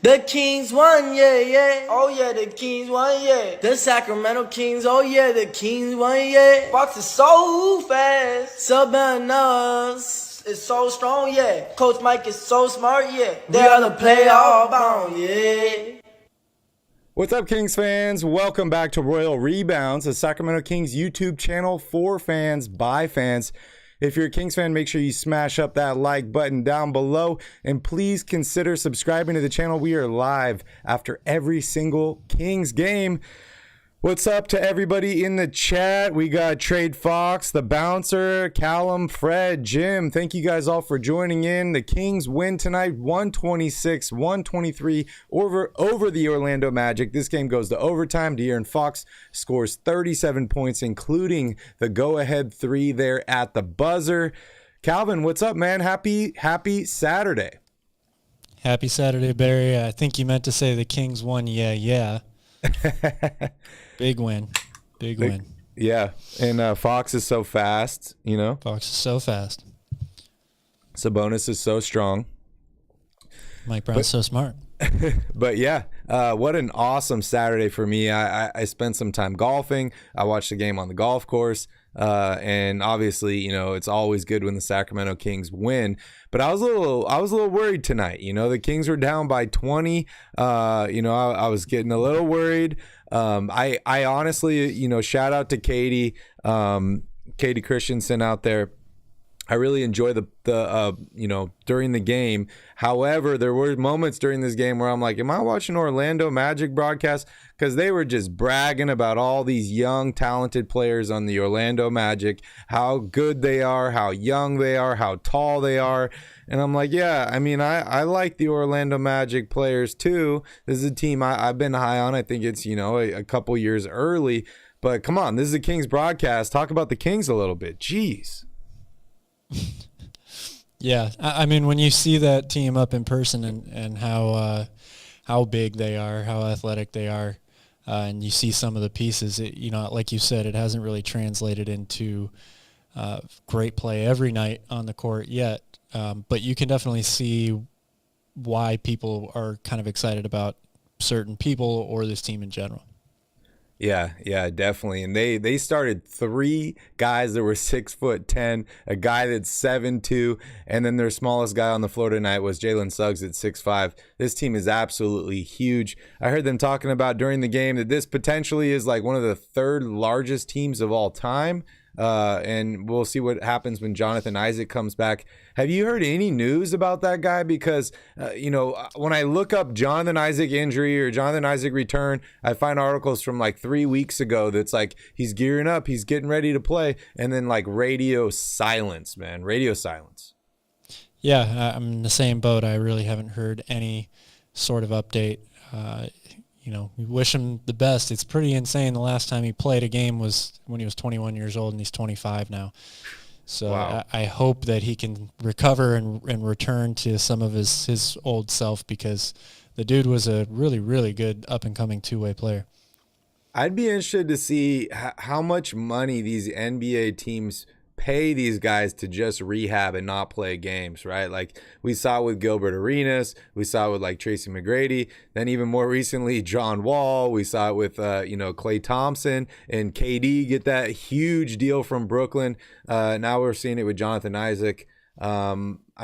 The Kings won, yeah, yeah. Oh yeah, the Kings won, yeah. The Sacramento Kings, oh yeah, the Kings won, yeah. Fox is so fast. Sabanas is so strong, yeah. Coach Mike is so smart, yeah. They are the playoff bound, yeah. What's up, Kings fans? Welcome back to Royal Rebounds, the Sacramento Kings YouTube channel for fans by fans. If you're a Kings fan, make sure you smash up that like button down below, and please consider subscribing to the channel. We are live after every single Kings game. What's up to everybody in the chat? We got Trey, Fox, the Bouncer, Callum, Fred, Jim. Thank you guys all for joining in. The Kings win tonight, 126-123 over the Orlando Magic. This game goes to overtime. De'Aaron Fox scores 37 points, including the go-ahead three there at the buzzer. Calvin, what's up, man? Happy Saturday. Happy Saturday, Barry. I think you meant to say the Kings won. Yeah. Big win. Big win. Yeah. And Fox is so fast, you know? Fox is so fast. Sabonis is so strong. Mike Brown's so smart. But yeah, what an awesome Saturday for me. I spent some time golfing. I watched the game on the golf course. And obviously, you know, it's always good when the Sacramento Kings win. But I was a little worried tonight. You know, the Kings were down by 20. I was getting a little worried. I honestly, you know, shout out to Katie Christensen out there. I really enjoy the during the game. However, there were moments during this game where I'm like, am I watching Orlando Magic broadcast? Because they were just bragging about all these young, talented players on the Orlando Magic, how good they are, how young they are, how tall they are. And I'm like, yeah, I mean, I like the Orlando Magic players too. This is a team I've been high on. I think it's, you know, a couple years early. But come on, this is a Kings broadcast. Talk about the Kings a little bit. Jeez. Yeah, I mean, when you see that team up in person and how big they are, how athletic they are, and you see some of the pieces, like you said, it hasn't really translated into great play every night on the court yet, but you can definitely see why people are kind of excited about certain people or this team in general. Yeah, definitely. And they started three guys that were 6'10", a guy that's 7'2", and then their smallest guy on the floor tonight was Jalen Suggs at 6'5". This team is absolutely huge. I heard them talking about during the game that this potentially is like one of the third largest teams of all time. And we'll see what happens when Jonathan Isaac comes back. Have you heard any news about that guy? Because, when I look up Jonathan Isaac injury or Jonathan Isaac return, I find articles from like 3 weeks ago that's like he's gearing up, he's getting ready to play, and then like radio silence, man. Radio silence. Yeah, I'm in the same boat. I really haven't heard any sort of update. We wish him the best. It's pretty insane. The last time he played a game was when he was 21 years old, and he's 25 now. So wow. I hope that he can recover and return to some of his old self, because the dude was a really, really good up-and-coming two-way player. I'd be interested to see how much money these NBA teams pay these guys to just rehab and not play games, right? Like we saw with Gilbert Arenas, we saw with like Tracy McGrady, then even more recently John Wall, we saw it with Klay Thompson and KD get that huge deal from Brooklyn. Now we're seeing it with Jonathan Isaac. I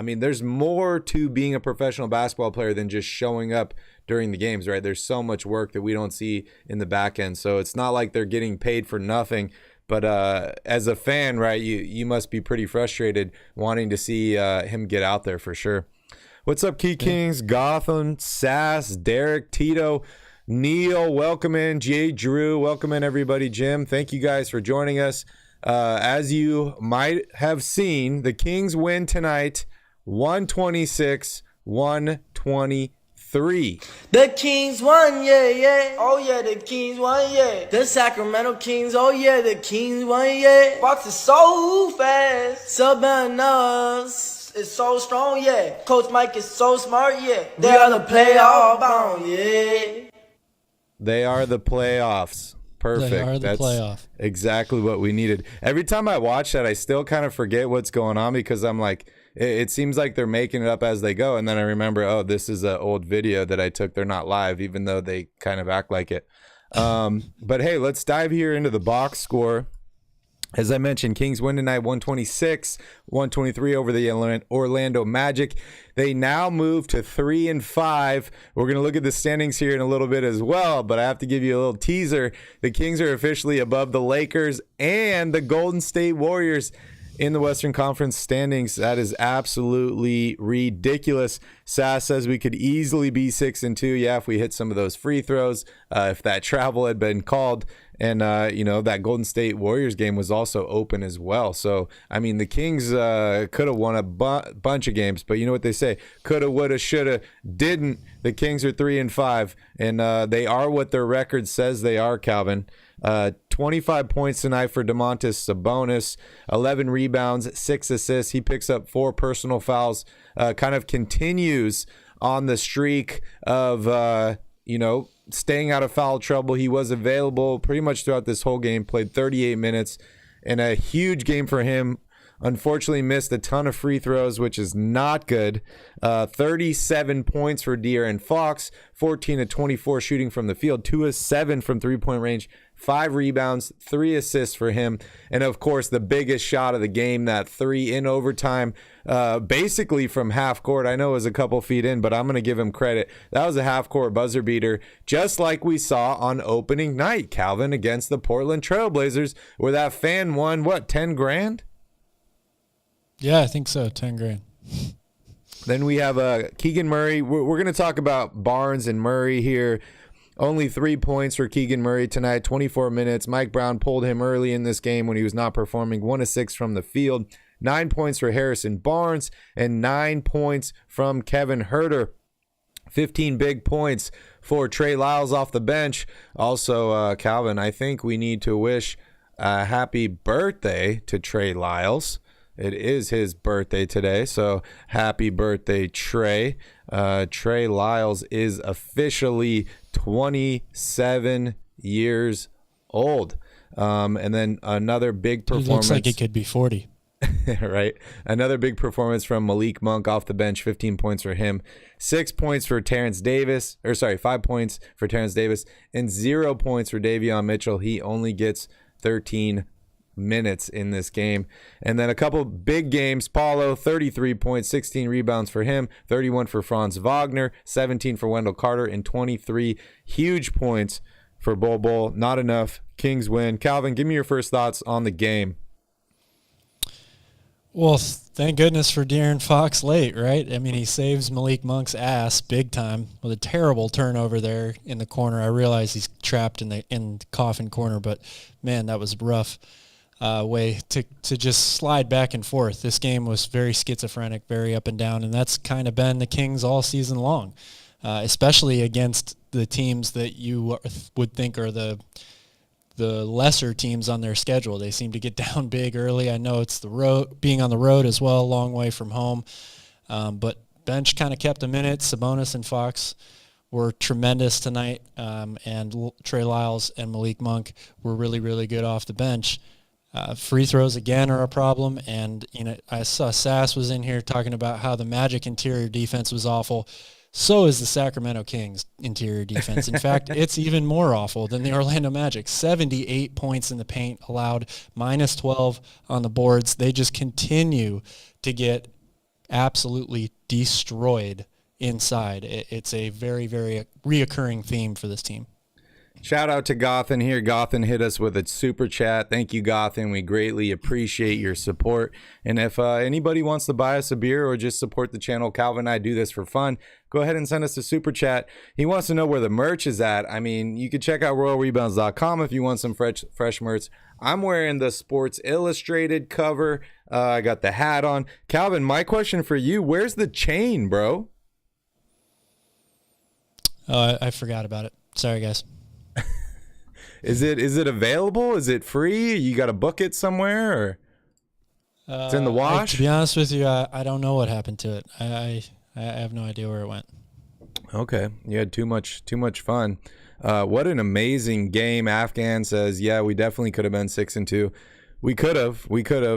mean, there's more to being a professional basketball player than just showing up during the games, right? There's so much work that we don't see in the back end. So it's not like they're getting paid for nothing. But as a fan, right, you must be pretty frustrated wanting to see him get out there for sure. What's up, Key Kings, Gotham, Sass, Derek, Tito, Neil, welcome in, Jay, Drew, welcome in everybody, Jim. Thank you guys for joining us. As you might have seen, the Kings win tonight, 126-123. The Kings won, yeah. Oh yeah, the Kings won, yeah. The Sacramento Kings, oh yeah, the Kings won, yeah. Fox is so fast. Sabanas is so strong, yeah. Coach Mike is so smart, yeah. They are the playoff bound, yeah. They are the playoffs. Perfect. They are the That's playoff. exactly what we needed. Every time I watch that, I still kind of forget what's going on because I'm like, it seems like they're making it up as they go. And then I remember, oh, this is an old video that I took. They're not live, even though they kind of act like it. But hey, let's dive here into the box score. As I mentioned, Kings win tonight 126-123 over the Orlando Magic. They now move to 3-5. We're going to look at the standings here in a little bit as well, but I have to give you a little teaser. The Kings are officially above the Lakers and the Golden State Warriors in the Western Conference standings. That is absolutely ridiculous. Sass says we could easily be 6-2. Yeah, if we hit some of those free throws, if that travel had been called. And, that Golden State Warriors game was also open as well. So, I mean, the Kings could have won a bunch of games, but you know what they say? Coulda, woulda, shoulda, didn't. The Kings are 3-5, and they are what their record says they are, Calvin. 25 points tonight for Domantas Sabonis, 11 rebounds, 6 assists. He picks up 4 personal fouls, kind of continues on the streak of, staying out of foul trouble. He was available pretty much throughout this whole game, played 38 minutes, and a huge game for him. Unfortunately missed a ton of free throws, which is not good. 37 points for De'Aaron Fox, 14-24 shooting from the field, 2 of 7 from three-point range, 5 rebounds, 3 assists for him. And of course, the biggest shot of the game, that 3 in overtime, basically from half court. I know it was a couple feet in, but I'm going to give him credit. That was a half court buzzer beater, just like we saw on opening night, Calvin, against the Portland Trailblazers, where that fan won, what, 10 grand? Yeah, I think so. 10 grand. Then we have Keegan Murray. We're going to talk about Barnes and Murray here. Only 3 points for Keegan Murray tonight, 24 minutes. Mike Brown pulled him early in this game when he was not performing. 1 of 6 from the field. 9 points for Harrison Barnes and 9 points from Kevin Huerter. 15 big points for Trey Lyles off the bench. Also, Calvin, I think we need to wish a happy birthday to Trey Lyles. It is his birthday today, so happy birthday, Trey. Trey Lyles is officially 27 years old. And then another big performance. He looks like he could be 40. Right. Another big performance from Malik Monk off the bench, 15 points for him. 6 points for Terrence Davis, 5 points for Terrence Davis, and 0 points for Davion Mitchell. He only gets 13 minutes in this game. And then a couple big games. Paulo, 33 points, 16 rebounds for him, 31 for Franz Wagner, 17 for Wendell Carter, and 23 huge points for Bol Bol. Not enough. Kings win. Calvin, give me your first thoughts on the game. Well, thank goodness for De'Aaron Fox late, right? I mean, he saves Malik Monk's ass big time with a terrible turnover there in the corner. I realize he's trapped in the coffin corner, but man, that was rough. Way to just slide back and forth. This game was very schizophrenic, very up and down, and that's kind of been the Kings all season long, especially against the teams that you would think are the lesser teams on their schedule. They seem to get down big early. I know it's the road, being on the road as well, a long way from home, but bench kind of kept them in it. Sabonis and Fox were tremendous tonight, and Trey Lyles and Malik Monk were really, really good off the bench. Free throws again are a problem, and I saw Sass was in here talking about how the Magic interior defense was awful. So is the Sacramento Kings interior defense. In fact, it's even more awful than the Orlando Magic. 78 points in the paint allowed, minus 12 on the boards. They just continue to get absolutely destroyed inside. It's a very, very reoccurring theme for this team. Shout out to Gothan here. Gothan hit us with a super chat. Thank you, Gothan. We greatly appreciate your support. And if anybody wants to buy us a beer or just support the channel, Calvin and I do this for fun, go ahead and send us a super chat. He wants to know where the merch is at. I mean, you can check out RoyalRebounds.com if you want some fresh merch. I'm wearing the Sports Illustrated cover. I got the hat on. Calvin, my question for you, where's the chain, bro? Oh, I forgot about it. Sorry, guys. Is it available? Is it free? You got to book it somewhere, or it's in the wash? To be honest with you, I don't know what happened to it. I have no idea where it went. Okay, you had too much fun. What an amazing game. Afghan says, yeah, we definitely could have been 6-2. We could have.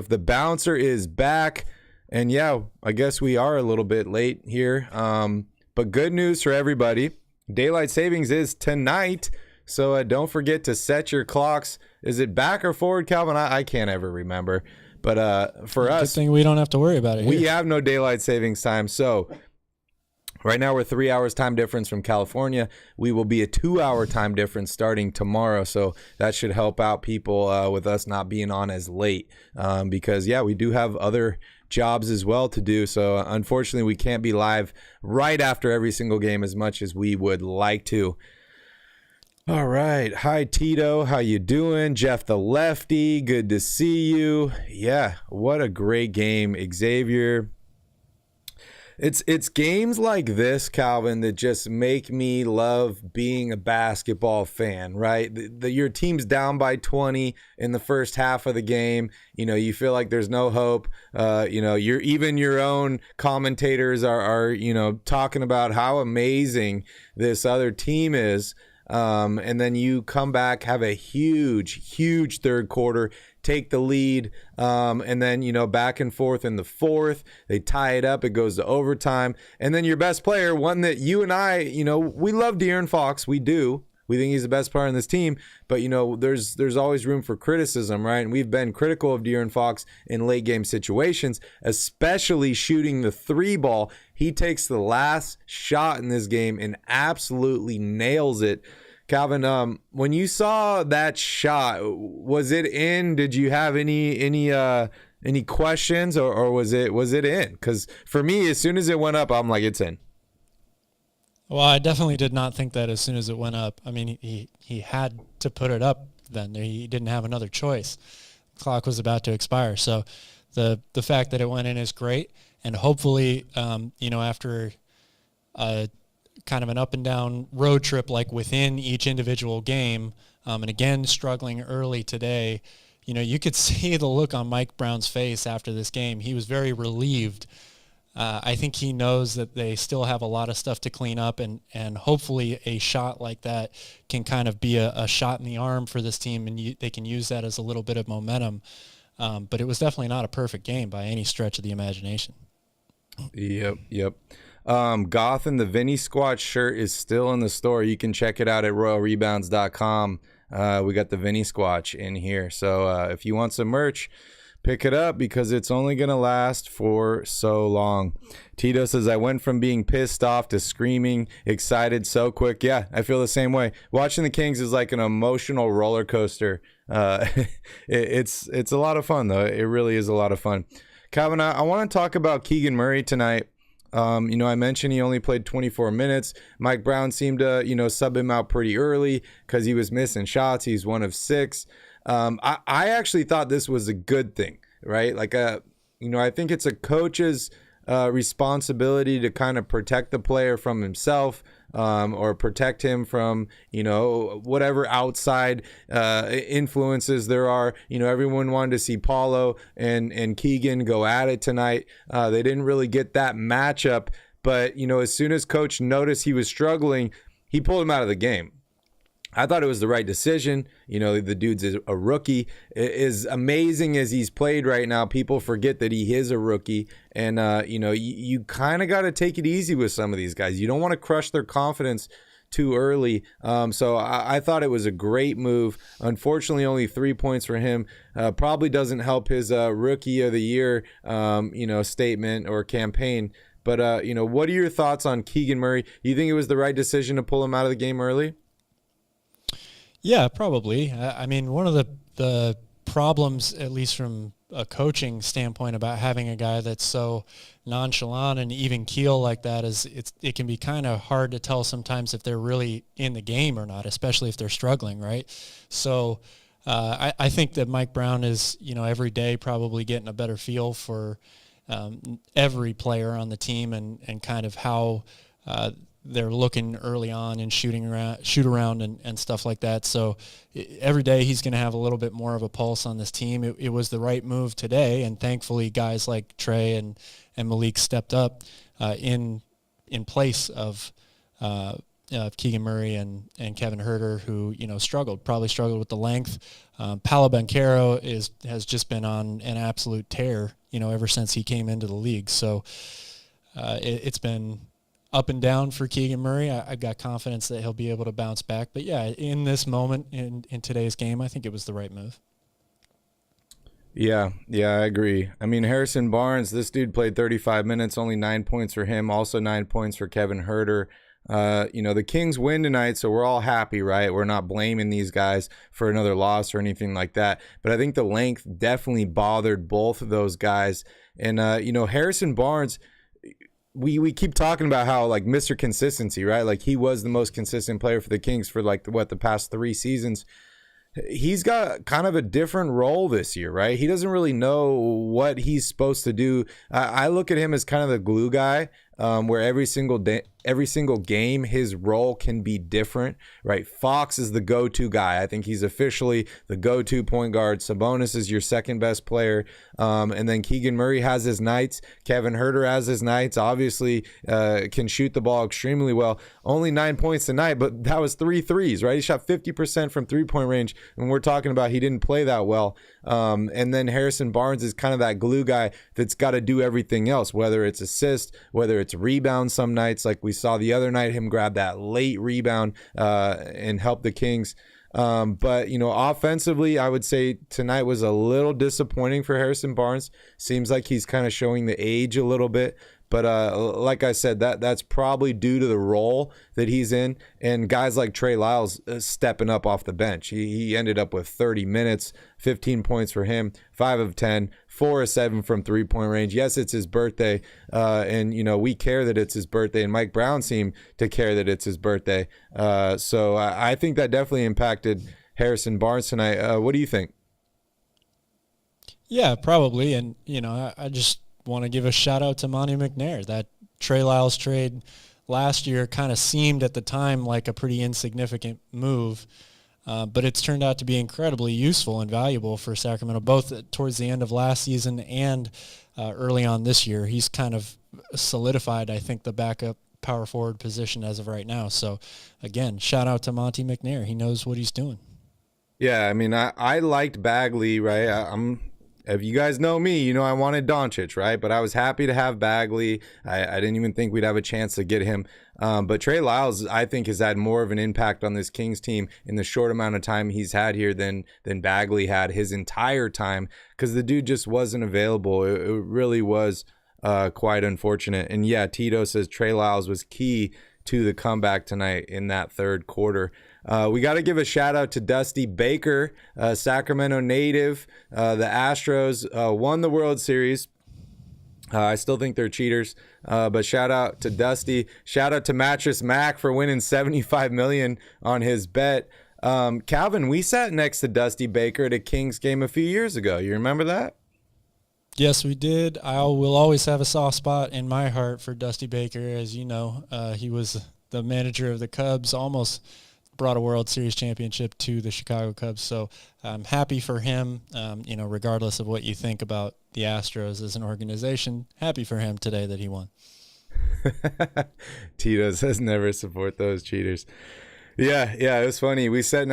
The bouncer is back. And yeah, I guess we are a little bit late here. But good news for everybody. Daylight savings is tonight. So don't forget to set your clocks. Is it back or forward, Calvin? I can't ever remember. But for us, good thing we don't have to worry about it. We have no daylight savings time. So right now we're 3 hours time difference from California. We will be a 2-hour time difference starting tomorrow. So that should help out people with us not being on as late because, yeah, we do have other jobs as well to do. So unfortunately, we can't be live right after every single game as much as we would like to. All right. Hi, Tito. How you doing? Jeff the Lefty. Good to see you. Yeah, what a great game. Xavier. It's games like this, Calvin, that just make me love being a basketball fan, right? Your team's down by 20 in the first half of the game. You know, you feel like there's no hope. You know, even your own commentators are talking about how amazing this other team is. And then you come back, have a huge third quarter, take the lead, and then, back and forth in the fourth, they tie it up, it goes to overtime, and then your best player, one that you and I, we love De'Aaron Fox, we do. We think he's the best player on this team, but, there's always room for criticism, right? And we've been critical of De'Aaron Fox in late game situations, especially shooting the 3 ball. He takes the last shot in this game and absolutely nails it. Calvin, when you saw that shot, was it in? Did you have any questions, or was it in? Because for me, as soon as it went up, I'm like, it's in. Well, I definitely did not think that as soon as it went up. I mean, he had to put it up then. He didn't have another choice. The clock was about to expire. So the fact that it went in is great. And hopefully, after kind of an up and down road trip, like within each individual game, and again, struggling early today, you could see the look on Mike Brown's face after this game. He was very relieved. I think he knows that they still have a lot of stuff to clean up, and hopefully a shot like that can kind of be a shot in the arm for this team, and they can use that as a little bit of momentum. But it was definitely not a perfect game by any stretch of the imagination. Yep. Goth and the Vinny Squatch shirt is still in the store. You can check it out at royalrebounds.com. We got the Vinny Squatch in here. So if you want some merch, pick it up because it's only going to last for so long. Tito says, I went from being pissed off to screaming, excited so quick. Yeah, I feel the same way. Watching the Kings is like an emotional roller coaster. It's a lot of fun, though. It really is a lot of fun. Calvin, I want to talk about Keegan Murray tonight. I mentioned he only played 24 minutes. Mike Brown seemed to, sub him out pretty early because he was missing shots. He's 1 of 6. I actually thought this was a good thing, right? Like, I think it's a coach's responsibility to kind of protect the player from himself, or protect him from, whatever outside influences there are. Everyone wanted to see Paulo and Keegan go at it tonight. They didn't really get that matchup, but, as soon as coach noticed he was struggling, he pulled him out of the game. I thought it was the right decision. The dude's a rookie. As amazing as he's played right now, people forget that he is a rookie. And, you kind of got to take it easy with some of these guys. You don't want to crush their confidence too early. So I thought it was a great move. Unfortunately, only 3 points for him. Probably doesn't help his rookie of the year, statement or campaign. But, what are your thoughts on Keegan Murray? You think it was the right decision to pull him out of the game early? Yeah, probably. I mean, one of the problems, at least from a coaching standpoint, about having a guy that's so nonchalant and even keel like that is it can be kind of hard to tell sometimes if they're really in the game or not, especially if they're struggling, right? So I think that Mike Brown is, every day probably getting a better feel for every player on the team and kind of how they're looking early on and shoot around and stuff like that. So every day he's going to have a little bit more of a pulse on this team. It was the right move today, and thankfully guys like Trey and Malik stepped up in place of Keegan Murray and Kevin Huerter, who probably struggled with the length. Paolo Banchero has just been on an absolute tear, ever since he came into the league. So it's been up and down for Keegan Murray. I've got confidence that he'll be able to bounce back. But yeah, in this moment in today's game, I think it was the right move. Yeah, I agree. I mean, Harrison Barnes, this dude played 35 minutes, only 9 points for him, also 9 points for Kevin Huerter. The Kings win tonight, so we're all happy, right? We're not blaming these guys for another loss or anything like that. But I think the length definitely bothered both of those guys. And, Harrison Barnes, we keep talking about how, like, Mr. Consistency, right? Like, he was the most consistent player for the Kings for, like, the past 3 seasons. He's got kind of a different role this year, right? He doesn't really know what he's supposed to do. I look at him as kind of the glue guy, where every single game, his role can be different, right? Fox is the go-to guy. I think he's officially the go-to point guard. Sabonis is your second best player. And then Keegan Murray has his nights. Kevin Huerter has his nights. Obviously, can shoot the ball extremely well. Only 9 points tonight, but that was 3 threes, right? He shot 50% from three-point range, and we're talking about he didn't play that well. And then Harrison Barnes is kind of that glue guy that's got to do everything else, whether it's assist, whether it's rebound some nights, like we saw the other night, him grab that late rebound and help the Kings. But, offensively, I would say tonight was a little disappointing for Harrison Barnes. Seems like he's kind of showing the age a little bit. But like I said, that's probably due to the role that he's in. And guys like Trey Lyles stepping up off the bench. He ended up with 30 minutes, 15 points for him, 5 of 10, 4 of 7 from three-point range. Yes, it's his birthday, and, we care that it's his birthday, and Mike Brown seemed to care that it's his birthday. So I think that definitely impacted Harrison Barnes tonight. What do you think? Yeah, probably. And, I just want to give a shout out to Monty McNair. That Trey Lyles trade last year kind of seemed at the time like a pretty insignificant move, but it's turned out to be incredibly useful and valuable for Sacramento, both towards the end of last season and early on this year. He's kind of solidified, I think, the backup power forward position as of right now. So, again, shout out to Monty McNair. He knows what he's doing. Yeah, I mean, I liked Bagley, right? If you guys know me, I wanted Doncic, right? But I was happy to have Bagley. I didn't even think we'd have a chance to get him. But Trey Lyles, I think, has had more of an impact on this Kings team in the short amount of time he's had here than Bagley had his entire time, because the dude just wasn't available. It really was quite unfortunate. And yeah, Tito says Trey Lyles was key to the comeback tonight in that third quarter. We got to give a shout out to Dusty Baker, Sacramento native. The Astros won the World Series. I still think they're cheaters, but shout out to Dusty. Shout out to Mattress Mac for winning $75 million on his bet. Calvin, we sat next to Dusty Baker at a Kings game a few years ago. You remember that? Yes, we did. I will always have a soft spot in my heart for Dusty Baker. As you know, he was the manager of the Cubs, almost brought a World Series championship to the Chicago Cubs. So I'm happy for him, regardless of what you think about the Astros as an organization. Happy for him today that he won. Tito says never support those cheaters. Yeah, it was funny. We sat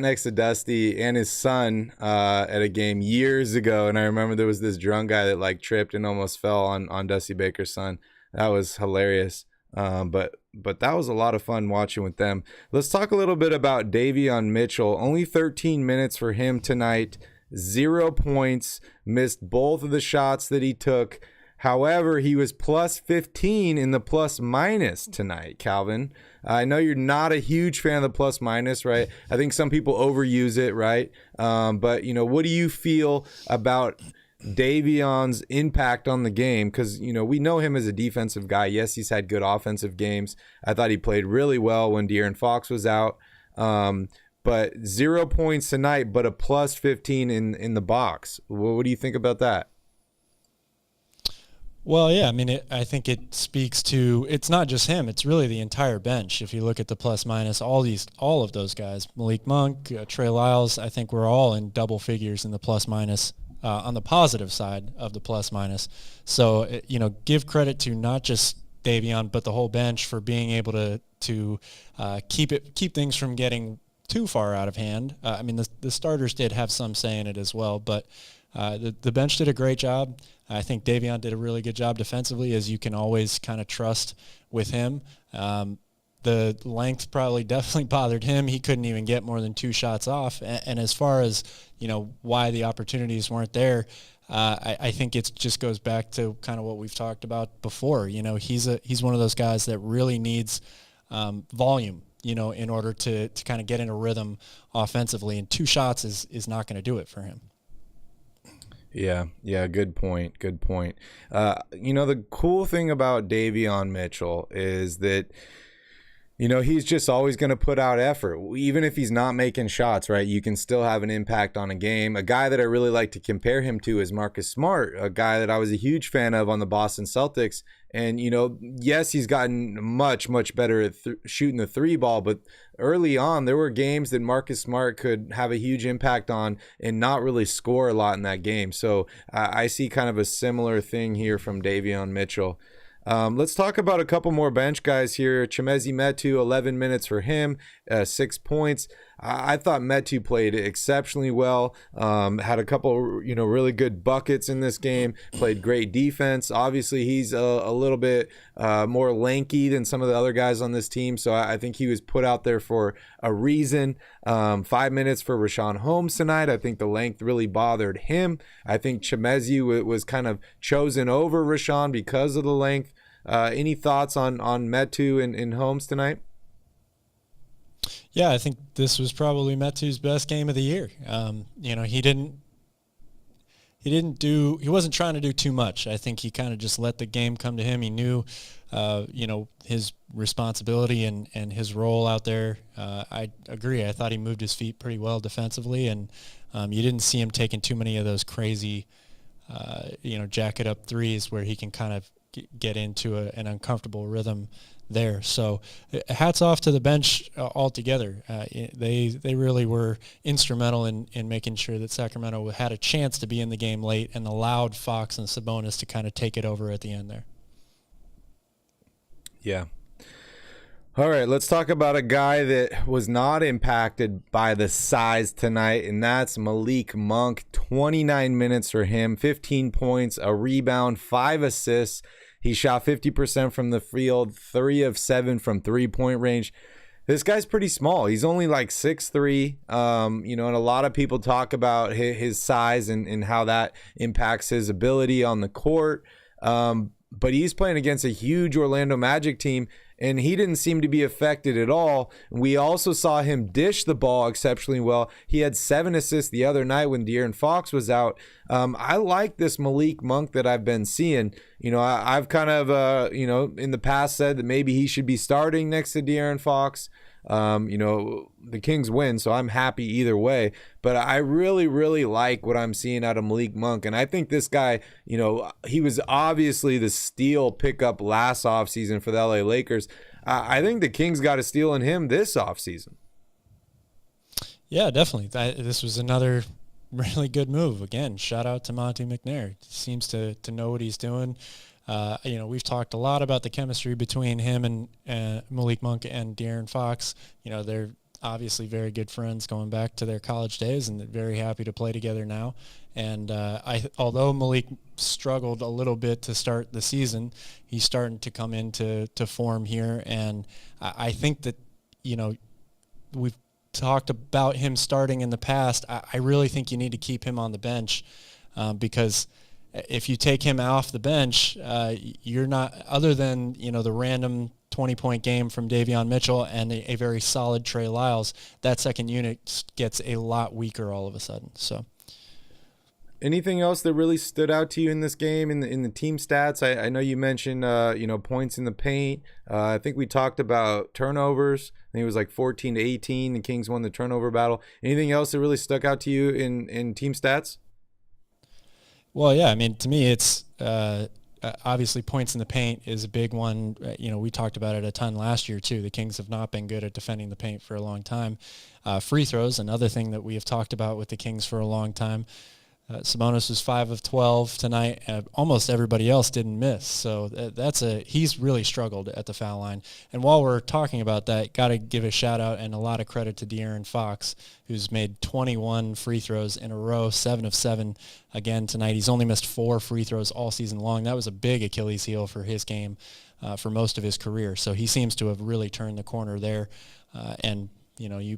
next to Dusty and his son at a game years ago, and I remember there was this drunk guy that tripped and almost fell on Dusty Baker's son. That was hilarious. But that was a lot of fun watching with them. Let's talk a little bit about Davion Mitchell. Only 13 minutes for him tonight. 0 points. Missed both of the shots that he took. However, he was plus 15 in the plus minus tonight, Calvin. I know you're not a huge fan of the plus minus, right? I think some people overuse it, right? But, what do you feel about Davion's impact on the game? Because, we know him as a defensive guy. Yes, he's had good offensive games. I thought he played really well when De'Aaron Fox was out. But 0 points tonight, but a plus 15 in the box. What do you think about that? Well, yeah, I think it speaks to, it's not just him, it's really the entire bench. If you look at the plus minus, all of those guys, Malik Monk, Trey Lyles, I think we're all in double figures in the plus minus on the positive side of the plus minus. So, give credit to not just Davion, but the whole bench for being able to keep things from getting too far out of hand. I mean, the starters did have some say in it as well, but the bench did a great job. I think Davion did a really good job defensively, as you can always kind of trust with him. The length probably definitely bothered him. He couldn't even get more than 2 shots off. And as far as, why the opportunities weren't there, I think it just goes back to kind of what we've talked about before. He's one of those guys that really needs volume, in order to kind of get in a rhythm offensively. And 2 shots is not going to do it for him. Yeah, good point. The cool thing about Davion Mitchell is that, he's just always going to put out effort. Even if he's not making shots, right, you can still have an impact on a game. A guy that I really like to compare him to is Marcus Smart, a guy that I was a huge fan of on the Boston Celtics. And, yes, he's gotten much, much better at shooting the 3 ball, but early on, there were games that Marcus Smart could have a huge impact on and not really score a lot in that game. So I see kind of a similar thing here from Davion Mitchell. Let's talk about a couple more bench guys here. Chimezie Metu, 11 minutes for him, 6 points. I thought Metu played exceptionally well, had a couple, really good buckets in this game, played great defense. Obviously, he's a little bit more lanky than some of the other guys on this team, so I think he was put out there for a reason. 5 minutes for Richaun Holmes tonight. I think the length really bothered him. I think Chimezie was kind of chosen over Richaun because of the length. Any thoughts on Metu and Holmes tonight? Yeah, I think this was probably Metu's best game of the year. He wasn't trying to do too much. I think he kind of just let the game come to him. He knew, his responsibility and his role out there. I agree. I thought he moved his feet pretty well defensively, and you didn't see him taking too many of those crazy, jacket up threes where he can kind of get into an uncomfortable rhythm there. So hats off to the bench altogether. They really were instrumental in making sure that Sacramento had a chance to be in the game late and allowed Fox and Sabonis to kind of take it over at the end there. Yeah. All right, let's talk about a guy that was not impacted by the size tonight, and that's Malik Monk. 29 minutes for him, 15 points, a rebound, 5 assists. He shot 50% from the field, 3 of 7 from three-point range. This guy's pretty small. He's only like 6'3", and a lot of people talk about his size and how that impacts his ability on the court. But he's playing against a huge Orlando Magic team, and he didn't seem to be affected at all. We also saw him dish the ball exceptionally well. He had 7 assists the other night when De'Aaron Fox was out. I like this Malik Monk that I've been seeing. I've kind of, in the past said that maybe he should be starting next to De'Aaron Fox. The Kings win, so I'm happy either way. But I really, really like what I'm seeing out of Malik Monk. And I think this guy, he was obviously the steal pickup last offseason for the LA Lakers. I think the Kings got a steal in him this offseason. Yeah, definitely. This was another really good move. Again, shout out to Monty McNair. He seems to know what he's doing. We've talked a lot about the chemistry between him and Malik Monk and De'Aaron Fox. They're obviously very good friends going back to their college days, and they're very happy to play together now. And although Malik struggled a little bit to start the season, he's starting to come into form here. And I think that, we've talked about him starting in the past. I really think you need to keep him on the bench because if you take him off the bench, you're not, other than, the random 20-point game from Davion Mitchell and a very solid Trey Lyles, that second unit gets a lot weaker all of a sudden. So, anything else that really stood out to you in this game in the team stats? I know you mentioned points in the paint. I think we talked about turnovers. I think it was like 14-18. The Kings won the turnover battle. Anything else that really stuck out to you in team stats? Well, yeah, I mean, to me, it's obviously points in the paint is a big one. We talked about it a ton last year, too. The Kings have not been good at defending the paint for a long time. Free throws, another thing that we have talked about with the Kings for a long time. Sabonis was 5 of 12 tonight. Almost everybody else didn't miss. So he's really struggled at the foul line. And while we're talking about that, got to give a shout out and a lot of credit to De'Aaron Fox, who's made 21 free throws in a row, 7 of 7 again tonight. He's only missed 4 free throws all season long. That was a big Achilles heel for his game for most of his career. So he seems to have really turned the corner there. And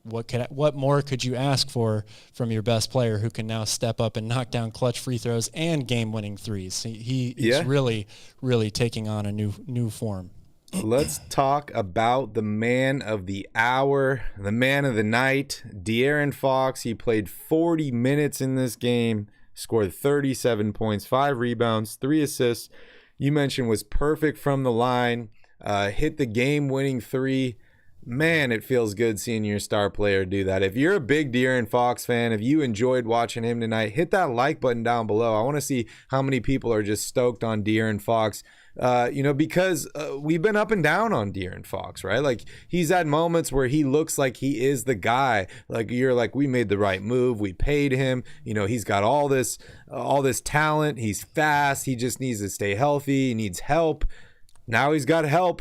what more could you ask for from your best player who can now step up and knock down clutch free throws and game-winning threes? He is really, really taking on a new form. Let's talk about the man of the hour, the man of the night, De'Aaron Fox. He played 40 minutes in this game, scored 37 points, 5 rebounds, 3 assists. You mentioned was perfect from the line, hit the game-winning 3. Man, it feels good seeing your star player do that. If you're a big De'Aaron Fox fan, if you enjoyed watching him tonight, hit that like button down below. I want to see how many people are just stoked on De'Aaron Fox. Because we've been up and down on De'Aaron Fox, right? Like, he's had moments where he looks like he is the guy. Like, you're like, we made the right move. We paid him. He's got all this talent. He's fast. He just needs to stay healthy. He needs help. Now he's got help.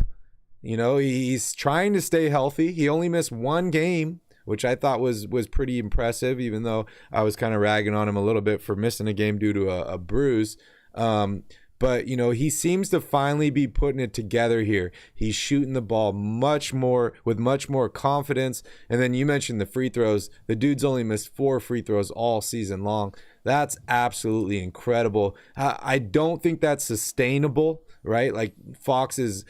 He's trying to stay healthy. He only missed 1 game, which I thought was pretty impressive, even though I was kind of ragging on him a little bit for missing a game due to a bruise. But, he seems to finally be putting it together here. He's shooting the ball with much more confidence. And then you mentioned the free throws. The dude's only missed 4 free throws all season long. That's absolutely incredible. I don't think that's sustainable, right? Like, Fox is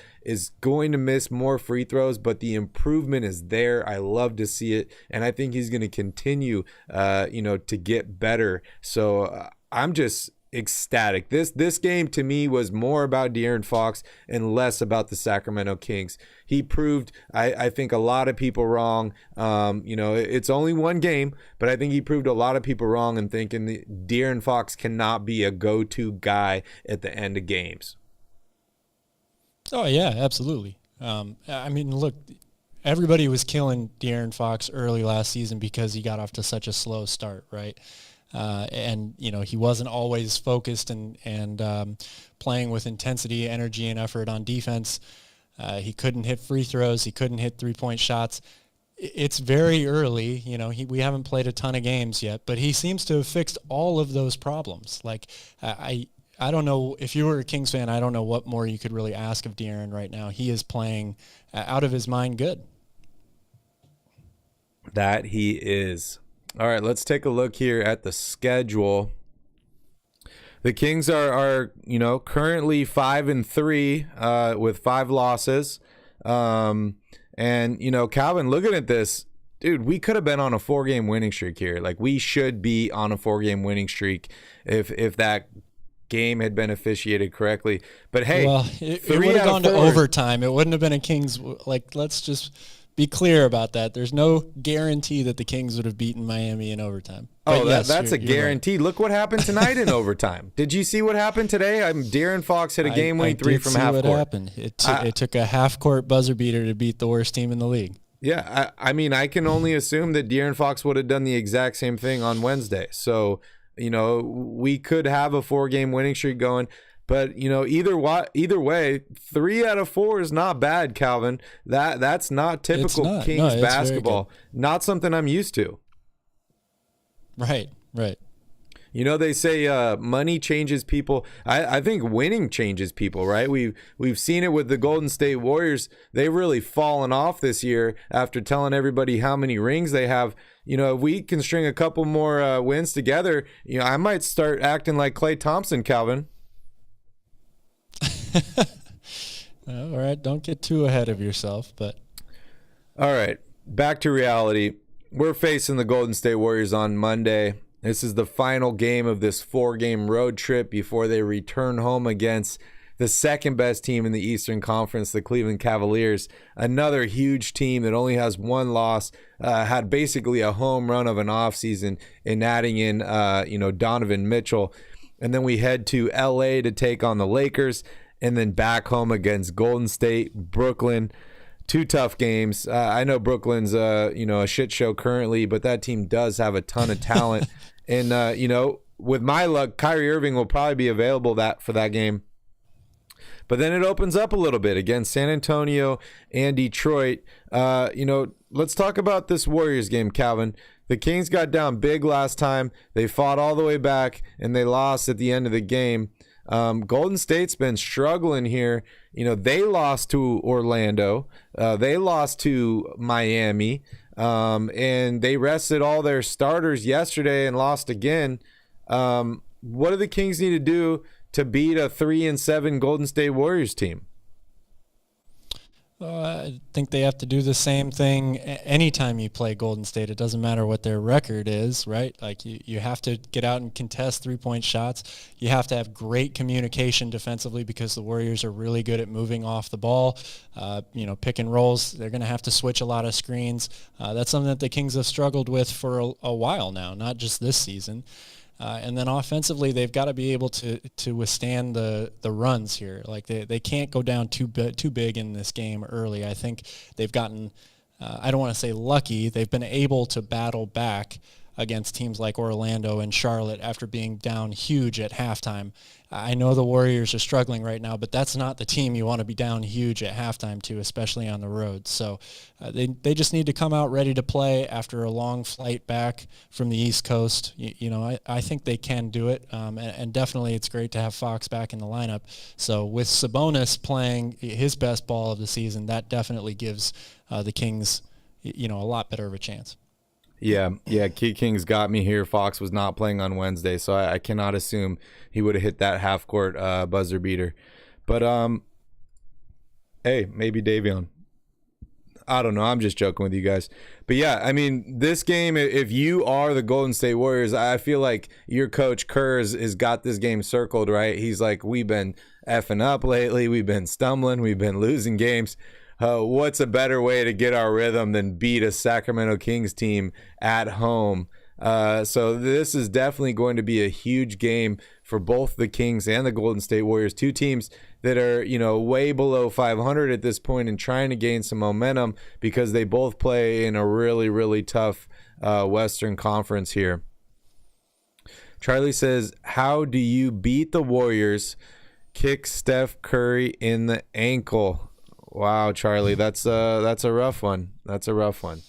going to miss more free throws, but the improvement is there. I love to see it. And I think he's going to continue, to get better. So I'm just ecstatic. This game to me was more about De'Aaron Fox and less about the Sacramento Kings. He proved, I think, a lot of people wrong. It's only 1 game, but I think he proved a lot of people wrong in thinking that De'Aaron Fox cannot be a go-to guy at the end of games. Oh yeah, absolutely. Look, everybody was killing De'Aaron Fox early last season because he got off to such a slow start, right? And he wasn't always focused and playing with intensity, energy, and effort on defense. He couldn't hit free throws. He couldn't hit 3-point shots. It's very early. We haven't played a ton of games yet, but he seems to have fixed all of those problems. Like, I don't know, if you were a Kings fan, I don't know what more you could really ask of De'Aaron right now. He is playing out of his mind good. That he is. All right, let's take a look here at the schedule. The Kings are currently 5-3 with 5 losses. And Calvin, looking at this, dude, we could have been on a 4-game winning streak here. Like, we should be on a 4-game winning streak if that game had been officiated correctly. But hey, well, it would have gone to overtime. It wouldn't have been a Kings. Like, let's just be clear about that. There's no guarantee that the Kings would have beaten Miami in overtime. Oh, that's a guarantee. Right. Look what happened tonight in overtime. Did you see what happened today? De'Aaron Fox hit a game-winning 3 from half court. What happened? It took a half-court buzzer beater to beat the worst team in the league. Yeah, I can only assume that De'Aaron Fox would have done the exact same thing on Wednesday. So, we could have a 4-game winning streak going. But, either way, 3 out of 4 is not bad, Calvin. That's not typical Kings basketball. Not something I'm used to. Right. They say money changes people. I think winning changes people, right? We've seen it with the Golden State Warriors. They've really fallen off this year after telling everybody how many rings they have. If we can string a couple more wins together, I might start acting like Klay Thompson, Calvin. All right, don't get too ahead of yourself. But all right, back to reality. We're facing the Golden State Warriors on Monday. This is the final game of this 4-game road trip before they return home against the second best team in the Eastern Conference, the Cleveland Cavaliers. Another huge team that only has 1 loss, had basically a home run of an offseason in adding in, Donovan Mitchell. And then we head to LA to take on the Lakers, and then back home against Golden State, Brooklyn. 2 tough games. I know Brooklyn's, a shit show currently, but that team does have a ton of talent. And, with my luck, Kyrie Irving will probably be available for that game. But then it opens up a little bit against San Antonio and Detroit. Let's talk about this Warriors game, Calvin. The Kings got down big last time. They fought all the way back, and they lost at the end of the game. Golden State's been struggling here. They lost to Orlando. They lost to Miami. And they rested all their starters yesterday and lost again. What do the Kings need to do to beat a 3-7 Golden State Warriors team? I think they have to do the same thing anytime you play Golden State. It doesn't matter what their record is, right? Like you have to get out and contest three-point shots. You have to have great communication defensively because the Warriors are really good at moving off the ball. Pick and rolls, they're going to have to switch a lot of screens. That's something that the Kings have struggled with for a while now, not just this season. And then offensively, they've got to be able to withstand the runs here. Like they can't go down too big in this game early. I think they've gotten, I don't want to say lucky, they've been able to battle back against teams like Orlando and Charlotte after being down huge at halftime. I know the Warriors are struggling right now, but that's not the team you want to be down huge at halftime to, especially on the road. So they just need to come out ready to play after a long flight back from the East Coast. I think they can do it, and definitely it's great to have Fox back in the lineup. So with Sabonis playing his best ball of the season, that definitely gives the Kings, a lot better of a chance. Yeah, Kings got me here. Fox was not playing on Wednesday, so I cannot assume he would have hit that half-court buzzer beater. But, hey, maybe Davion. I don't know. I'm just joking with you guys. But, yeah, I mean, this game, if you are the Golden State Warriors, I feel like your coach Kerr has got this game circled, right? He's like, we've been effing up lately. We've been stumbling. We've been losing games. What's a better way to get our rhythm than beat a Sacramento Kings team at home? So this is definitely going to be a huge game for both the Kings and the Golden State Warriors, two teams that are, way below 500 at this point and trying to gain some momentum because they both play in a really, really tough Western Conference here. Charlie says, how do you beat the Warriors? Kick Steph Curry in the ankle. Wow, Charlie, that's a rough one. That's a rough one.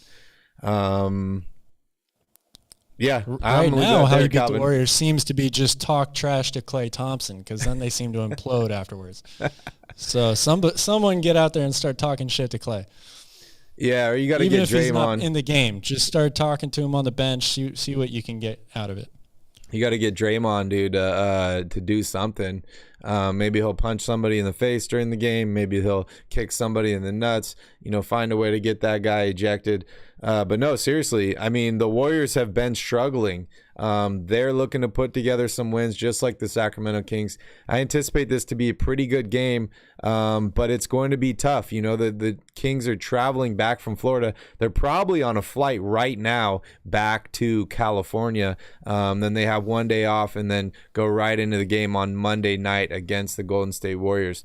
Yeah, right now, how you beat the Warriors seems to be just talk trash to Klay Thompson because then they seem to implode afterwards. So someone get out there and start talking shit to Klay. Yeah, or you got to get Even if he's Draymond not in the game, just start talking to him on the bench. See what you can get out of it. You got to get Draymond, dude, to do something. Maybe he'll punch somebody in the face during the game. Maybe he'll kick somebody in the nuts. Find a way to get that guy ejected. But no, seriously, I mean, the Warriors have been struggling. They're looking to put together some wins just like the Sacramento Kings. I anticipate this to be a pretty good game, but it's going to be tough. The Kings are traveling back from Florida. They're probably on a flight right now back to California. Then they have one day off and then go right into the game on Monday night against the Golden State Warriors.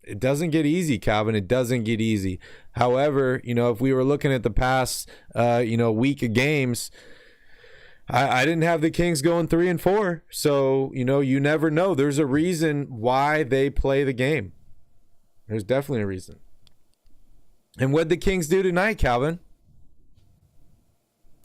It doesn't get easy, Calvin. It doesn't get easy. However, if we were looking at the past, week of games, I didn't have the Kings going 3-4. So, you never know. There's a reason why they play the game. There's definitely a reason. And what'd the Kings do tonight, Calvin?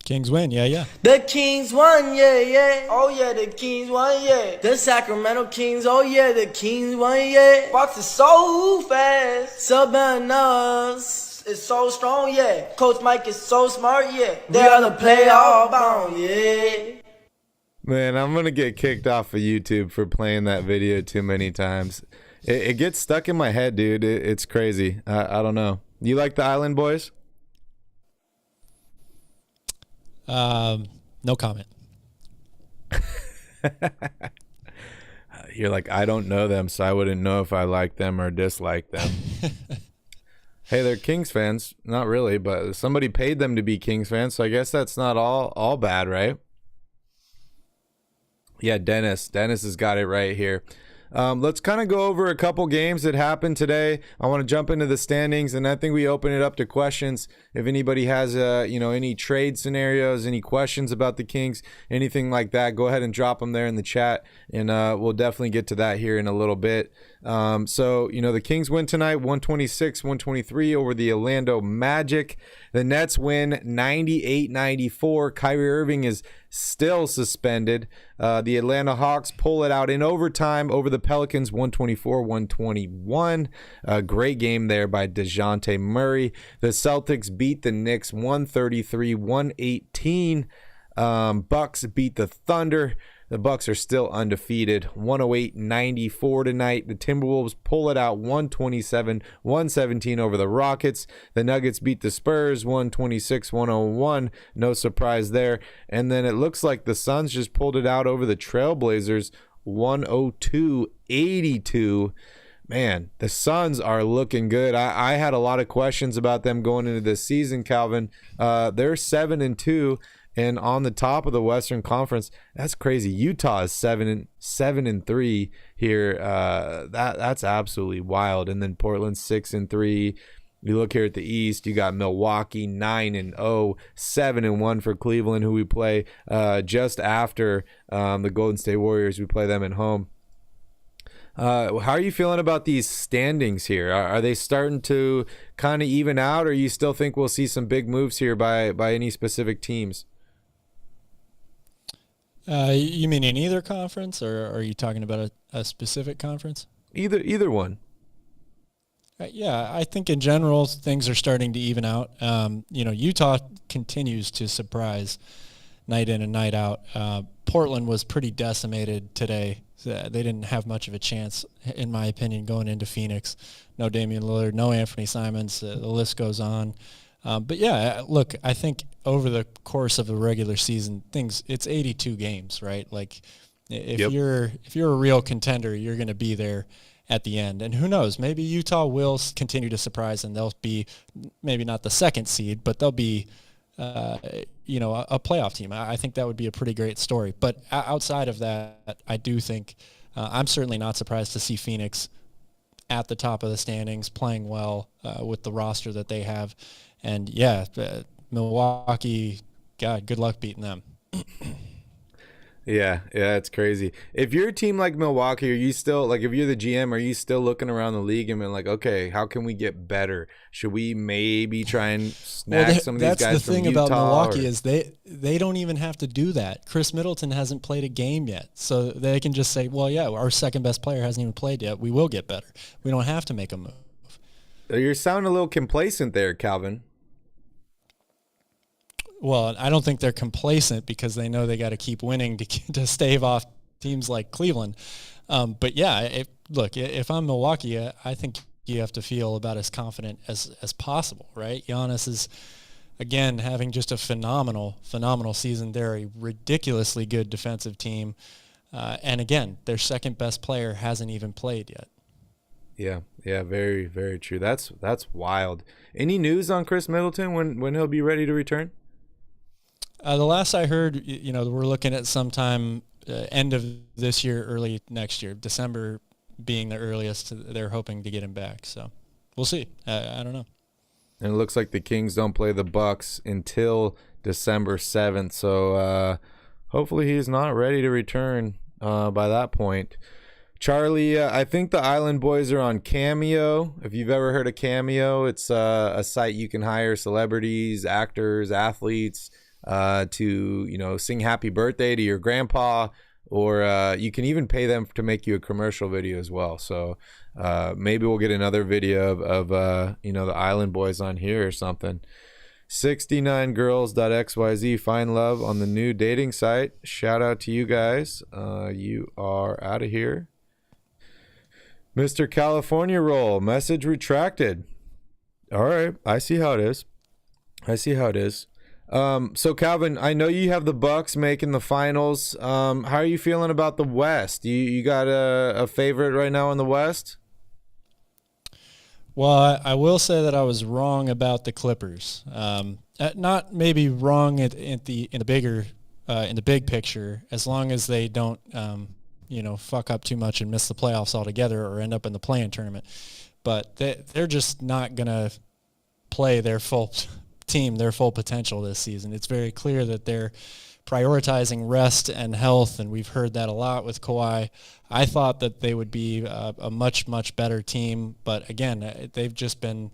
Kings win, yeah. The Kings won, yeah. Oh yeah, the Kings won, yeah. The Sacramento Kings, oh yeah, the Kings won, yeah. Fox is so fast. Sabonis is so strong, yeah. Coach Mike is so smart, yeah. They are the playoff bound, yeah. Man, I'm going to get kicked off of YouTube for playing that video too many times. It gets stuck in my head, dude. It's crazy. I don't know. You like the Island Boys? No comment. You're like, I don't know them, so I wouldn't know if I like them or dislike them. Hey, they're Kings fans. Not really, but somebody paid them to be Kings fans, so I guess that's not all bad, right? Yeah, Dennis has got it right here. Let's kind of go over a couple games that happened today. I want to jump into the standings, and I think we open it up to questions. If anybody has, any trade scenarios, any questions about the Kings, anything like that, go ahead and drop them there in the chat, and we'll definitely get to that here in a little bit. The Kings win tonight, 126-123 over the Orlando Magic. The Nets win 98-94. Kyrie Irving is still suspended. The Atlanta Hawks pull it out in overtime over the Pelicans, 124-121. A great game there by DeJounte Murray. The Celtics beat the Knicks 133-118. Bucks beat the Thunder. The Bucks are still undefeated, 108-94 tonight. The Timberwolves pull it out, 127-117 over the Rockets. The Nuggets beat the Spurs, 126-101. No surprise there. And then it looks like the Suns just pulled it out over the Trailblazers, 102-82. Man, the Suns are looking good. I had a lot of questions about them going into this season, Calvin. They're 7-2. And on the top of the Western Conference, that's crazy. Utah is 7-3 here. That's absolutely wild. And then Portland 6-3. You look here at the East, you got Milwaukee 9-0, 7-1 for Cleveland, who we play just after the Golden State Warriors. We play them at home. How are you feeling about these standings here? Are they starting to kind of even out, or you still think we'll see some big moves here by any specific teams? You mean in either conference, or are you talking about a specific conference? Either one. Yeah, I think in general things are starting to even out. Utah continues to surprise night in and night out. Portland was pretty decimated today. They didn't have much of a chance, in my opinion, going into Phoenix. No Damian Lillard, no Anthony Simons. The list goes on. But yeah, look, I think over the course of a regular season, it's 82 games, right? Like if you're a real contender, you're going to be there at the end. And who knows, maybe Utah will continue to surprise, and they'll be maybe not the second seed, but they'll be a playoff team. I think that would be a pretty great story. But outside of that, I do think I'm certainly not surprised to see Phoenix at the top of the standings, playing well with the roster that they have. And yeah, Milwaukee, God, good luck beating them. Yeah, it's crazy. If you're a team like Milwaukee, are you still, like, if you're the GM, are you still looking around the league and being like, okay, how can we get better? Should we maybe try and snag some of these guys from Utah? That's the thing about Milwaukee is they don't even have to do that. Chris Middleton hasn't played a game yet, so they can just say, well, yeah, our second best player hasn't even played yet. We will get better. We don't have to make a move. You're sounding a little complacent there, Calvin. Well, I don't think they're complacent because they know they got to keep winning to stave off teams like Cleveland. But yeah, if I'm Milwaukee, I think you have to feel about as confident as possible, right? Giannis is, again, having just a phenomenal season. They're a ridiculously good defensive team. And again, their second best player hasn't even played yet. Yeah, very, very true. That's wild. Any news on Chris Middleton when he'll be ready to return? The last I heard, we're looking at sometime end of this year, early next year, December being the earliest they're hoping to get him back. So we'll see. I don't know. And it looks like the Kings don't play the Bucks until December 7th. So hopefully he's not ready to return by that point. Charlie, I think the Island Boys are on Cameo. If you've ever heard of Cameo, it's a site you can hire celebrities, actors, athletes to sing happy birthday to your grandpa, or you can even pay them to make you a commercial video as well. So maybe we'll get another video of the Island Boys on here or something. 69girls.xyz, find love on the new dating site. Shout out to you guys. You are out of here. Mr. California Roll, message retracted. All right, I see how it is. So Calvin, I know you have the Bucks making the finals. How are you feeling about the West? You got a favorite right now in the West? Well, I will say that I was wrong about the Clippers. Not maybe wrong in the big picture, as long as they don't fuck up too much and miss the playoffs altogether or end up in the play-in tournament. But they're just not going to play their full team, their full potential this season. It's very clear that they're prioritizing rest and health, and we've heard that a lot with Kawhi. I thought that they would be a much, much better team, but again, they've just been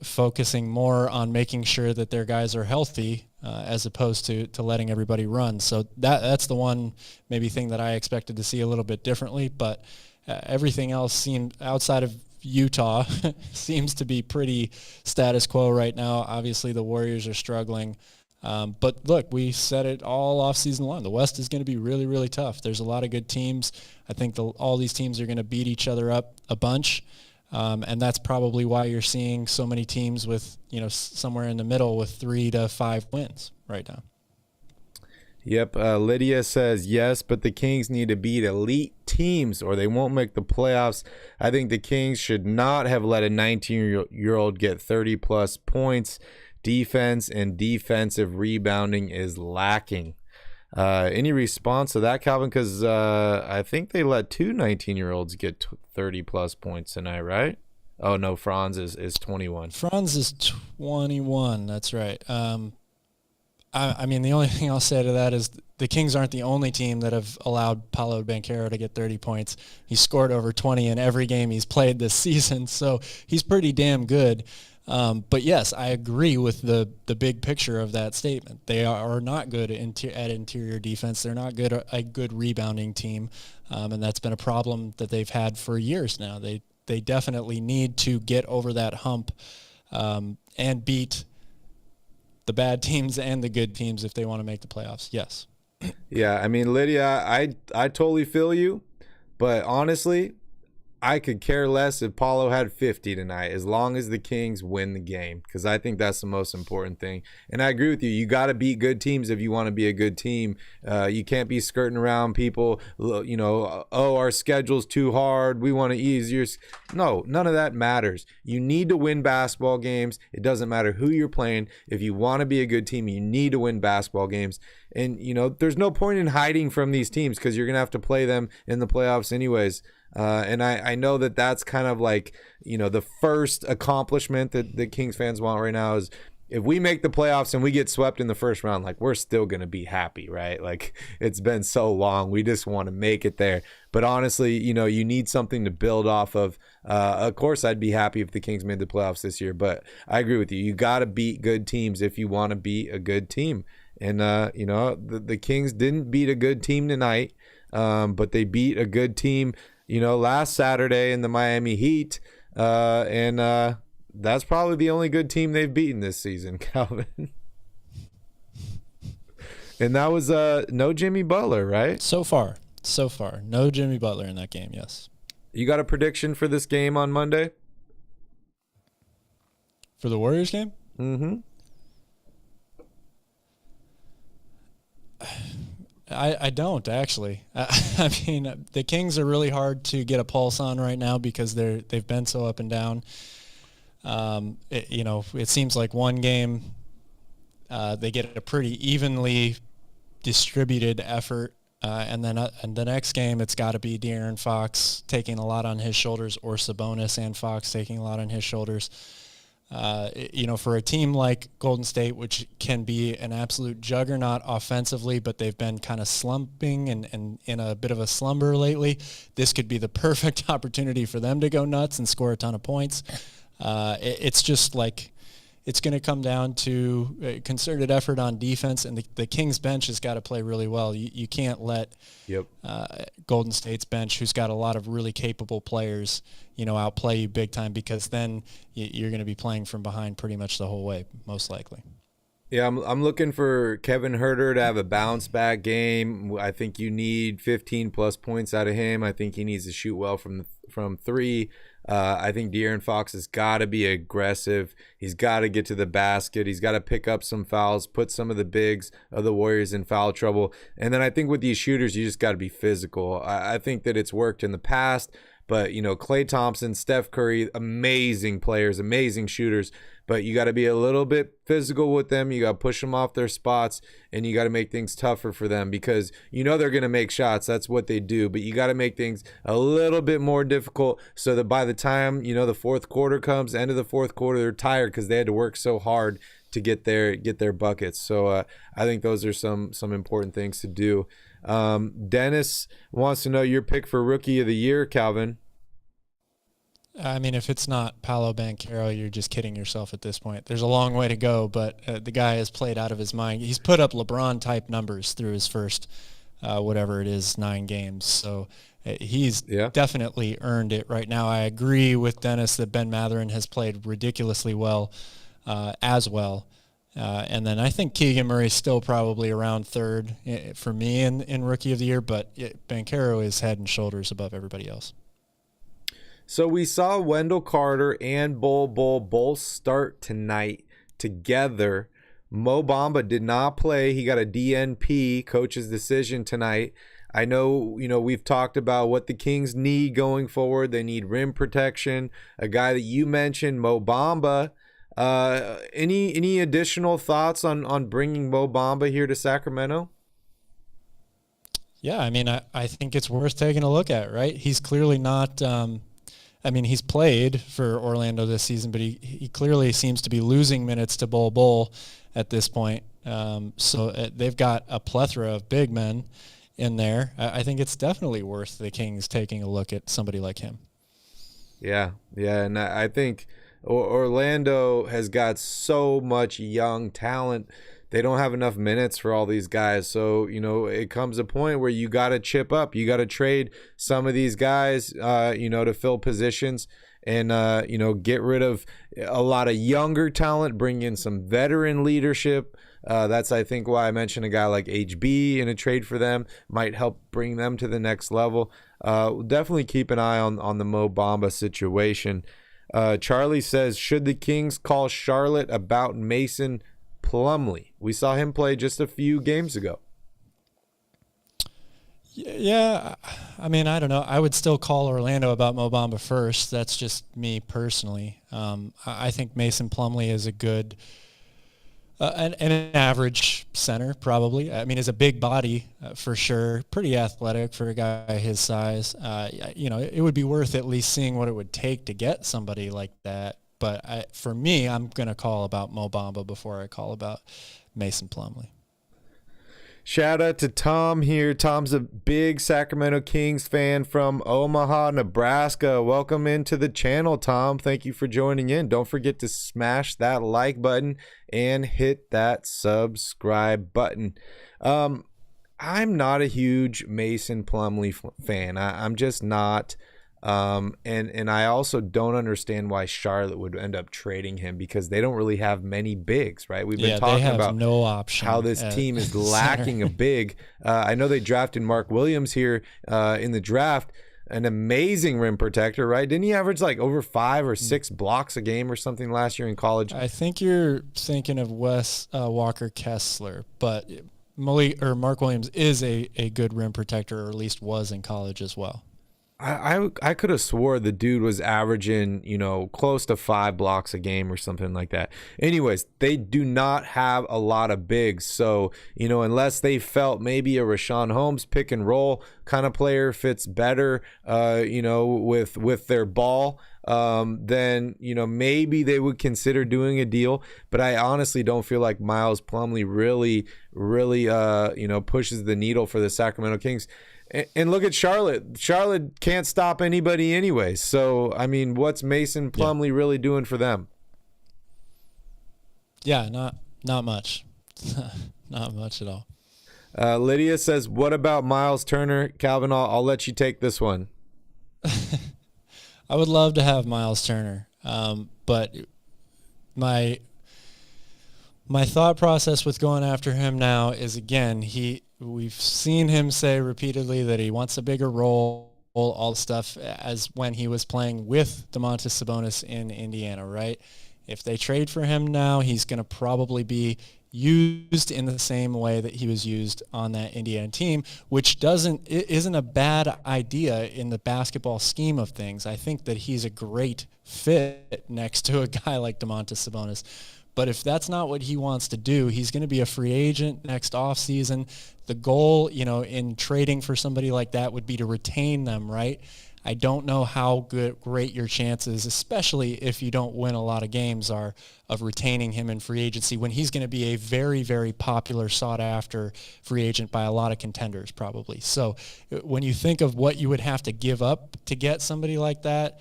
focusing more on making sure that their guys are healthy as opposed to letting everybody run. So that's the one maybe thing that I expected to see a little bit differently, but everything else seemed outside of Utah seems to be pretty status quo right now. Obviously, the Warriors are struggling. But look, we said it all off season long. The West is going to be really, really tough. There's a lot of good teams. I think all these teams are going to beat each other up a bunch. And that's probably why you're seeing so many teams with, somewhere in the middle with 3 to 5 wins right now. Yep. Lydia says, yes, but the Kings need to beat elite teams or they won't make the playoffs. I think the Kings should not have let a 19-year-old get 30-plus points. Defense and defensive rebounding is lacking. Any response to that, Calvin? Because I think they let 2 19-year-olds get 30-plus points tonight, right? Oh, no, Franz is 21. Franz is 21, that's right. I mean, the only thing I'll say to that is the Kings aren't the only team that have allowed Paolo Banchero to get 30 points. He scored over 20 in every game he's played this season, so he's pretty damn good. But yes, I agree with the big picture of that statement. They are not good at interior defense. They're not a good rebounding team, and that's been a problem that they've had for years now. They definitely need to get over that hump and beat the bad teams and the good teams if they want to make the playoffs. Yes. Yeah, I mean, Lydia, I totally feel you, but honestly, I could care less if Paulo had 50 tonight as long as the Kings win the game, because I think that's the most important thing. And I agree with you. You got to beat good teams if you want to be a good team. You can't be skirting around people, our schedule's too hard, we want to ease yours. No, none of that matters. You need to win basketball games. It doesn't matter who you're playing. If you want to be a good team, you need to win basketball games. And, there's no point in hiding from these teams because you're going to have to play them in the playoffs anyways. And I know that that's kind of like, the first accomplishment that the Kings fans want right now is if we make the playoffs and we get swept in the first round, like we're still going to be happy, right? Like it's been so long. We just want to make it there. But honestly, you need something to build off of. Of course, I'd be happy if the Kings made the playoffs this year, but I agree with you. You got to beat good teams if you want to be a good team. And, the Kings didn't beat a good team tonight, but they beat a good team last Saturday in the Miami Heat, and that's probably the only good team they've beaten this season, Calvin. And that was no Jimmy Butler, right? So far, no Jimmy Butler in that game. Yes. You got a prediction for this game on Monday? For the Warriors game? Mm-hmm. I don't actually. I mean, the Kings are really hard to get a pulse on right now because they've been so up and down. It seems like one game they get a pretty evenly distributed effort, and then the next game it's got to be De'Aaron Fox taking a lot on his shoulders, or Sabonis and Fox taking a lot on his shoulders. For a team like Golden State, which can be an absolute juggernaut offensively, but they've been kind of slumping and in a bit of a slumber lately, this could be the perfect opportunity for them to go nuts and score a ton of points. It's just like it's going to come down to a concerted effort on defense, and the Kings bench has got to play really well. You can't let Golden State's bench, who's got a lot of really capable players, outplay you big time, because then you're going to be playing from behind pretty much the whole way, most likely. Yeah, I'm looking for Kevin Huerter to have a bounce back game. I think you need 15 plus points out of him. I think he needs to shoot well from three. I think De'Aaron Fox has got to be aggressive. He's got to get to the basket. He's got to pick up some fouls, put some of the bigs of the Warriors in foul trouble. And then I think with these shooters, you just got to be physical. I think that it's worked in the past, But, Klay Thompson, Steph Curry, amazing players, amazing shooters. But you got to be a little bit physical with them. You got to push them off their spots, and you got to make things tougher for them because they're going to make shots. That's what they do. But you got to make things a little bit more difficult so that by the time, the fourth quarter comes, end of the fourth quarter, they're tired because they had to work so hard to get their buckets. So I think those are some important things to do. Dennis wants to know your pick for Rookie of the Year, Calvin. I mean, if it's not Paolo Banchero, you're just kidding yourself at this point. There's a long way to go, but the guy has played out of his mind. He's put up LeBron-type numbers through his first, 9 games. So he's definitely earned it right now. I agree with Dennis that Ben Mathurin has played ridiculously well as well. And then I think Keegan Murray is still probably around third for me in Rookie of the Year, but Banchero is head and shoulders above everybody else. So we saw Wendell Carter and Bol both start tonight together. Mo Bamba did not play. He got a DNP, coach's decision tonight. I know, we've talked about what the Kings need going forward. They need rim protection. A guy that you mentioned, Mo Bamba. Any additional thoughts on bringing Mo Bamba here to Sacramento? Yeah, I mean, I think it's worth taking a look at, right? He's clearly not he's played for Orlando this season, but he clearly seems to be losing minutes to Bol at this point. So they've got a plethora of big men in there. I think it's definitely worth the Kings taking a look at somebody like him. Yeah, and I think Orlando has got so much young talent. They don't have enough minutes for all these guys. So, it comes a point where you got to chip up. You got to trade some of these guys, to fill positions and, get rid of a lot of younger talent, bring in some veteran leadership. That's, I think, why I mentioned a guy like HB in a trade for them might help bring them to the next level. Definitely keep an eye on the Mo Bamba situation. Charlie says, should the Kings call Charlotte about Mason Plumlee? We saw him play just a few games ago. Yeah, I mean, I don't know. I would still call Orlando about Mo Bamba first. That's just me personally. I think Mason Plumlee is a good, an average center probably. I mean, is a big body for sure. Pretty athletic for a guy his size. It would be worth at least seeing what it would take to get somebody like that. But for me, I'm going to call about Mo Bamba before I call about Mason Plumlee. Shout out to Tom here. Tom's a big Sacramento Kings fan from Omaha, Nebraska. Welcome into the channel, Tom. Thank you for joining in. Don't forget to smash that like button and hit that subscribe button. I'm not a huge Mason Plumlee fan. I'm just not. And I also don't understand why Charlotte would end up trading him because they don't really have many bigs, right? We've been talking about no option how this team is lacking a big. I know they drafted Mark Williams here in the draft, an amazing rim protector, right? Didn't he average like over 5 or 6 blocks a game or something last year in college? I think you're thinking of Wes Walker Kessler, but Mark Williams is a good rim protector, or at least was in college as well. I could have swore the dude was averaging, close to 5 blocks a game or something like that. Anyways, they do not have a lot of bigs. So, unless they felt maybe a Rashawn Holmes pick and roll kind of player fits better, with their ball, then, maybe they would consider doing a deal. But I honestly don't feel like Miles Plumlee really, pushes the needle for the Sacramento Kings. And look at Charlotte. Charlotte can't stop anybody anyway. So, I mean, what's Mason Plumlee really doing for them? Yeah, not much. Not much at all. Lydia says, what about Miles Turner? Calvin, I'll let you take this one. I would love to have Miles Turner. But my thought process with going after him now is, again, we've seen him say repeatedly that he wants a bigger role, all the stuff as when he was playing with Domantas Sabonis in Indiana, right? If they trade for him now, he's going to probably be used in the same way that he was used on that Indiana team, which isn't a bad idea in the basketball scheme of things. I think that he's a great fit next to a guy like Domantas Sabonis. But if that's not what he wants to do, he's going to be a free agent next offseason. The goal, in trading for somebody like that would be to retain them, right? I don't know how great your chances, especially if you don't win a lot of games, are of retaining him in free agency when he's going to be a very, very popular, sought-after free agent by a lot of contenders probably. So when you think of what you would have to give up to get somebody like that,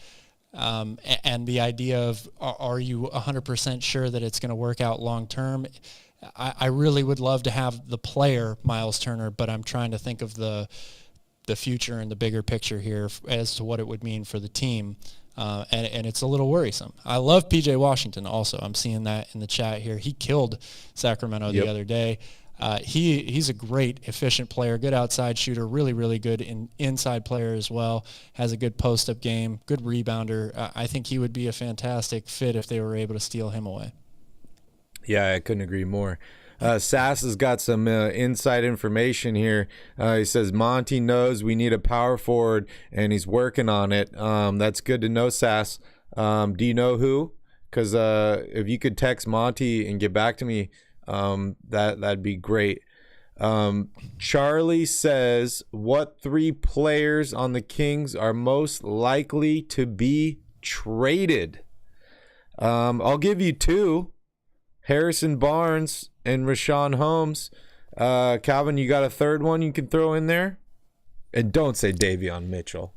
and the idea of are you 100% sure that it's going to work out long-term, I really would love to have the player, Myles Turner, but I'm trying to think of the future and the bigger picture here as to what it would mean for the team. And it's a little worrisome. I love PJ Washington also. I'm seeing that in the chat here. He killed Sacramento the other day. He's a great, efficient player, good outside shooter, really, really good inside player as well, has a good post-up game, good rebounder. I think he would be a fantastic fit if they were able to steal him away. Yeah, I couldn't agree more. Sass has got some inside information here. He says Monty knows we need a power forward, and he's working on it. That's good to know, Sass. Do you know who? Because if you could text Monty and get back to me, that'd be great. Charlie says, what 3 players on the Kings are most likely to be traded? I'll give you 2. Harrison Barnes and Rashawn Holmes. Calvin, you got a third one you can throw in there? And don't say Davion Mitchell.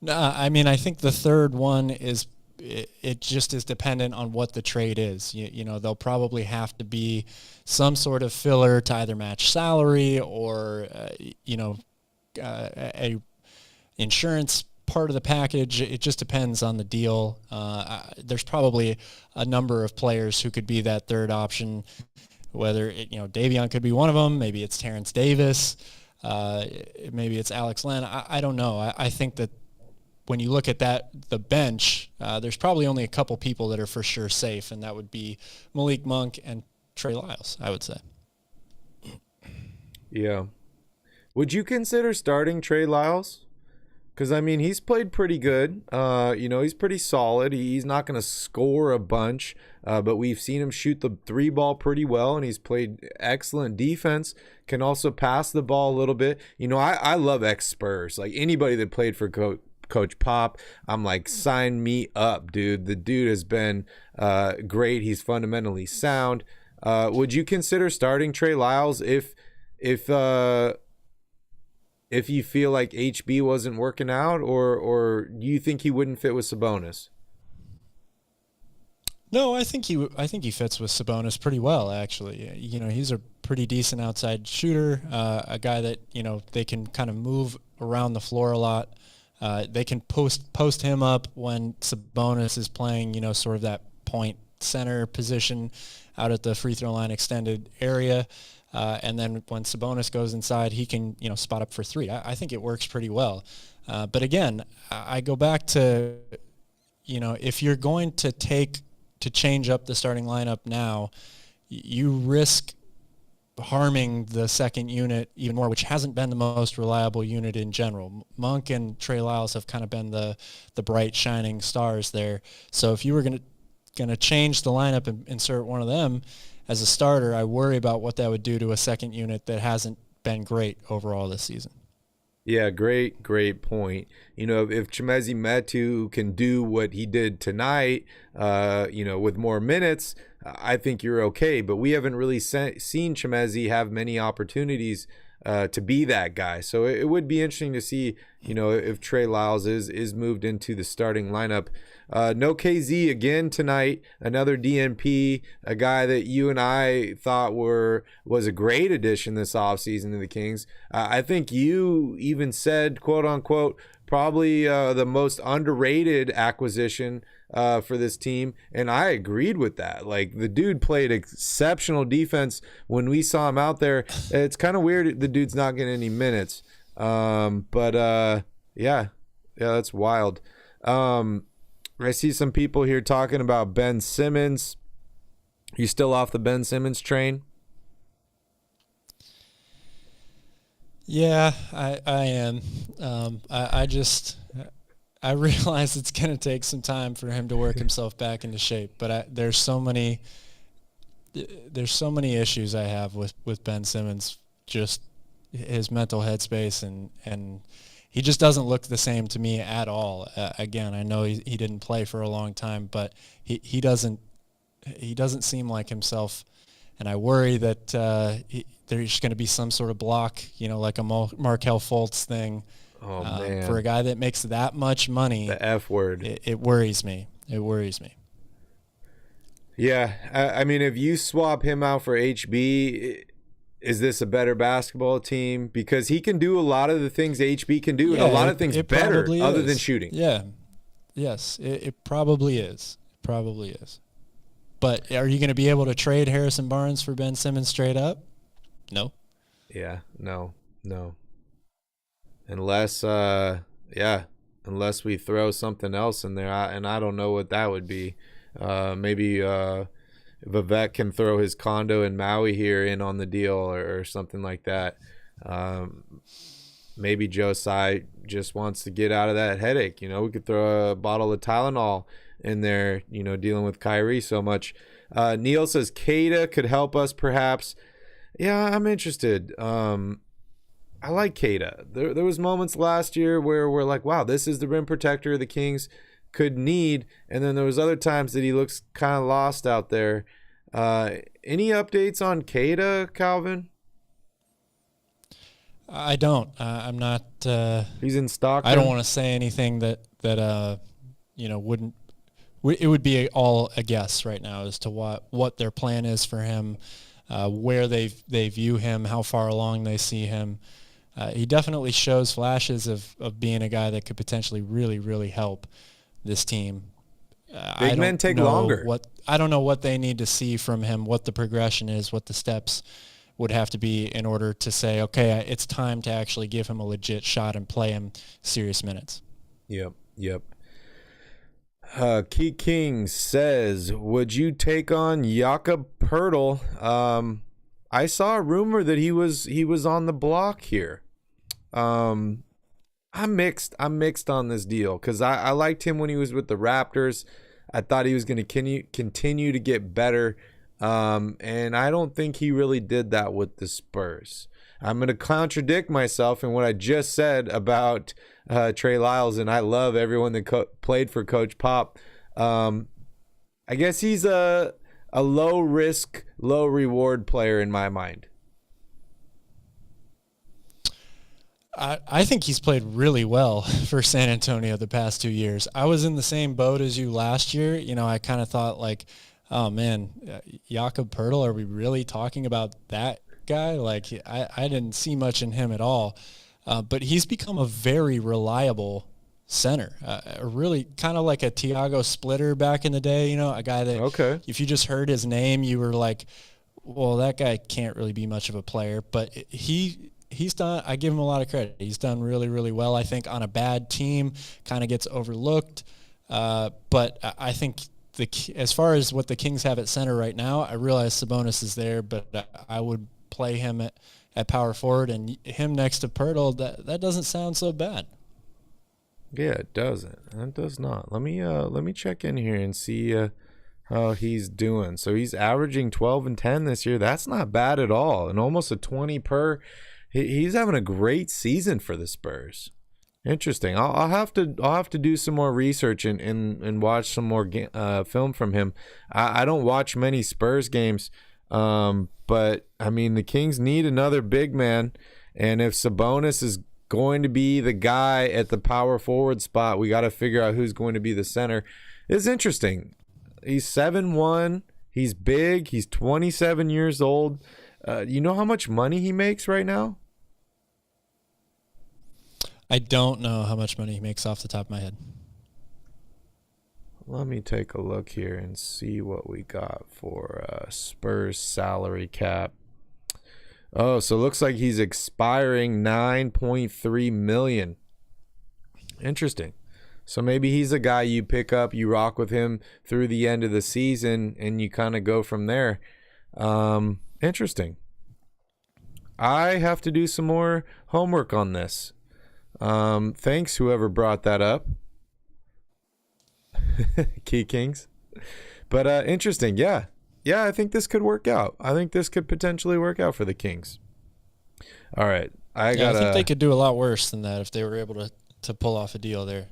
No, I mean, I think the third one is, it just is dependent on what the trade is. They'll probably have to be some sort of filler to either match salary or, a insurance part of the package. It just depends on the deal. There's probably a number of players who could be that third option, whether Davion could be one of them. Maybe it's Terrence Davis. Maybe it's Alex Len. I don't know. I think that when you look at the bench, there's probably only a couple people that are for sure safe, and that would be Malik Monk and Trey Lyles, I would say. Yeah. Would you consider starting Trey Lyles? Because, I mean, he's played pretty good. He's pretty solid. He's not going to score a bunch, but we've seen him shoot the 3 ball pretty well, and he's played excellent defense, can also pass the ball a little bit. I love ex-Spurs. Like, anybody that played for Coach Pop, I'm like, sign me up, dude. The dude has been great. He's fundamentally sound. Would you consider starting Trey Lyles if you feel like HB wasn't working out, or do you think he wouldn't fit with Sabonis? No, I think he fits with Sabonis pretty well, actually. He's a pretty decent outside shooter, a guy that, they can kind of move around the floor a lot. They can post him up when Sabonis is playing, sort of that point center position out at the free throw line extended area. And then when Sabonis goes inside, he can, spot up for 3. I think it works pretty well. But again, I go back to, if you're going to change up the starting lineup now, you risk harming the second unit even more, which hasn't been the most reliable unit in general. Monk and Trey Lyles have kind of been the bright, shining stars there. So if you were going to change the lineup and insert one of them as a starter, I worry about what that would do to a second unit that hasn't been great overall this season. Yeah, great point. If Chimezie Metu can do what he did tonight, with more minutes, I think you're okay. But we haven't really seen Chimezie have many opportunities to be that guy. So it would be interesting to see, if Trey Lyles is moved into the starting lineup. No KZ again tonight, another DNP, a guy that you and I thought was a great addition this offseason to the Kings. I think you even said, quote unquote, probably the most underrated acquisition for this team, and I agreed with that. Like, the dude played exceptional defense when we saw him out there. It's kind of weird the dude's not getting any minutes, but yeah, that's wild. I see some people here talking about Ben Simmons. You still off the Ben Simmons train? Yeah, I am. I realize it's going to take some time for him to work himself back into shape, but there's so many issues I have with Ben Simmons, just his mental headspace, and he just doesn't look the same to me at all. Again, I know he didn't play for a long time, but he doesn't seem like himself, and I worry that there's going to be some sort of block, like a Markelle Fultz thing. Oh, man. For a guy that makes that much money. The F word. It worries me. It worries me. Yeah. I mean, if you swap him out for HB, is this a better basketball team? Because he can do a lot of the things HB can do, and a lot of things better other than shooting. Yeah. Yes, it probably is. It probably is. But are you going to be able to trade Harrison Barnes for Ben Simmons straight up? No. Yeah, no. Unless we throw something else in there, and I don't know what that would be. Maybe Vivek can throw his condo in Maui here in on the deal or something like that. Maybe Josai just wants to get out of that headache. We could throw a bottle of Tylenol in there, dealing with Kyrie so much. Neil says Kada could help us perhaps. Yeah, I'm interested. I like Kada. There was moments last year where we're like, wow, this is the rim protector the Kings could need. And then there was other times that he looks kind of lost out there. Any updates on Kada, Calvin? I don't. I'm not. He's in Stockton. I don't want to say anything that wouldn't. It would be all a guess right now as to what their plan is for him, where they view him, how far along they see him. He definitely shows flashes of being a guy that could potentially really, really help this team. Big men take longer. I don't know what they need to see from him, what the progression is, what the steps would have to be in order to say, okay, it's time to actually give him a legit shot and play him serious minutes. Yep. King says, would you take on Jakob Poeltl? I saw a rumor that he was on the block here. I'm mixed on this deal because I liked him when he was with the Raptors. I thought he was going to continue to get better, and I don't think he really did that with the Spurs. I'm going to contradict myself in what I just said about Trey Lyles, and I love everyone that played for Coach Pop. I guess he's a low-risk, low-reward player in my mind. I think he's played really well for San Antonio the past 2 years. I was in the same boat as you last year. I kind of thought like, oh man, Jakob Poeltl, are we really talking about that guy? Like I didn't see much in him at all. But he's become a very reliable center, really kind of like a Tiago Splitter back in the day, a guy that if you just heard his name, you were like, well, that guy can't really be much of a player. But he's done, I give him a lot of credit. He's done really, really well. I think on a bad team kind of gets overlooked. But I think as far as what the Kings have at center right now, I realize Sabonis is there, but I would play him at power forward, and him next to Poeltl, that doesn't sound so bad. Yeah, it doesn't. It does not. Let me check in here and see how he's doing. So he's averaging 12 and 10 this year. That's not bad at all, and almost a 20 per. He's having a great season for the Spurs. Interesting. I'll have to do some more research and watch some more film from him. I don't watch many Spurs games, but I mean the Kings need another big man, and if Sabonis is going to be the guy at the power forward spot, we got to figure out who's going to be the center. It's interesting. He's 7'1". He's big. He's 27 years old. You know how much money he makes right now? I don't know how much money he makes off the top of my head. Let me take a look here and see what we got for Spurs salary cap. Oh, so it looks like he's expiring $9.3 million. Interesting. So maybe he's a guy you pick up, you rock with him through the end of the season, and you kind of go from there. Interesting. I have to do some more homework on this. Thanks, whoever brought that up. Key Kings. But interesting. Yeah, I think this could work out. I think this could potentially work out for the Kings. All right. I think they could do a lot worse than that if they were able to pull off a deal there.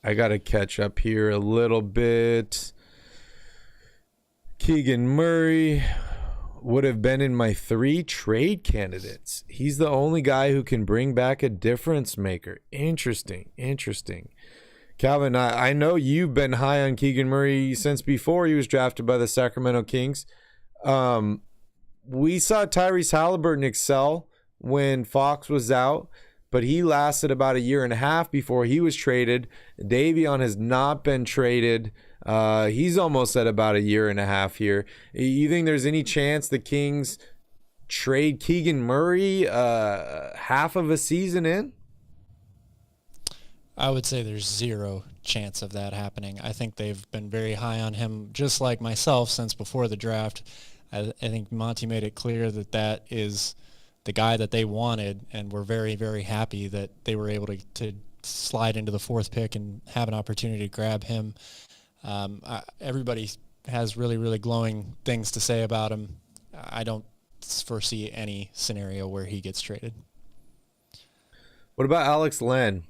I got to catch up here a little bit. Keegan Murray would have been in my 3 trade candidates. He's the only guy who can bring back a difference maker. Interesting. Calvin, I know you've been high on Keegan Murray since before he was drafted by the Sacramento Kings. We saw Tyrese Halliburton excel when Fox was out, but he lasted about a year and a half before he was traded. Davion has not been traded. He's almost at about a year and a half here. You think there's any chance the Kings trade Keegan Murray half of a season in? I would say there's zero chance of that happening. I think they've been very high on him, just like myself, since before the draft. I think Monty made it clear that is the guy that they wanted, and we're very, very happy that they were able to slide into the 4th pick and have an opportunity to grab him. Everybody has really, really glowing things to say about him. I don't foresee any scenario where he gets traded. What about Alex Len?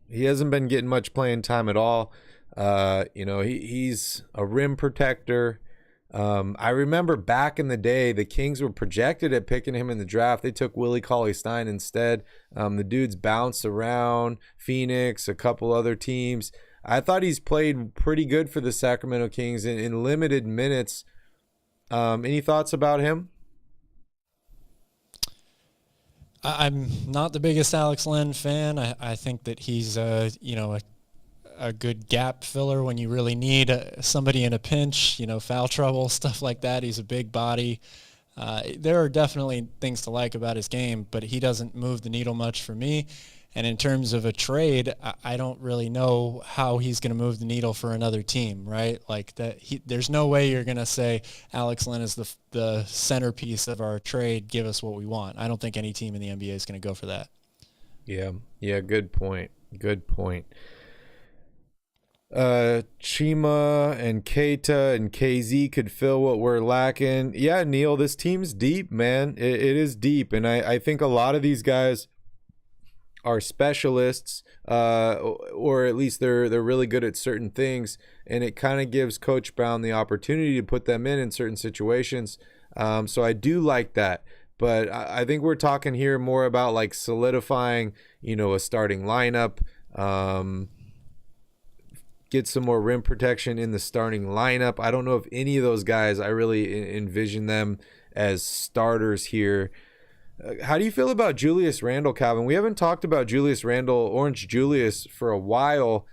He hasn't been getting much playing time at all. He's a rim protector. I remember back in the day, the Kings were projected at picking him in the draft. They took Willie Cauley-Stein instead. The dude's bounced around Phoenix, a couple other teams. I thought he's played pretty good for the Sacramento Kings in limited minutes. Any thoughts about him? I'm not the biggest Alex Len fan. I think that he's a good gap filler when you really need somebody in a pinch, foul trouble, stuff like that. He's a big body. There are definitely things to like about his game, but he doesn't move the needle much for me. And in terms of a trade, I don't really know how he's going to move the needle for another team, right? Like that, there's no way you're going to say Alex Len is the centerpiece of our trade. Give us what we want. I don't think any team in the NBA is going to go for that. Yeah. Good point. Chima and Keita and KZ could fill what we're lacking. Yeah, Neil, this team's deep, man. It is deep, and I think a lot of these guys are specialists, or at least they're really good at certain things, and it kind of gives Coach Brown the opportunity to put them in certain situations. So I do like that, but I think we're talking here more about like solidifying, a starting lineup, get some more rim protection in the starting lineup. I don't know if any of those guys, I really envision them as starters here. How do you feel about Julius Randle, Calvin? We haven't talked about Julius Randle, Orange Julius, for a while.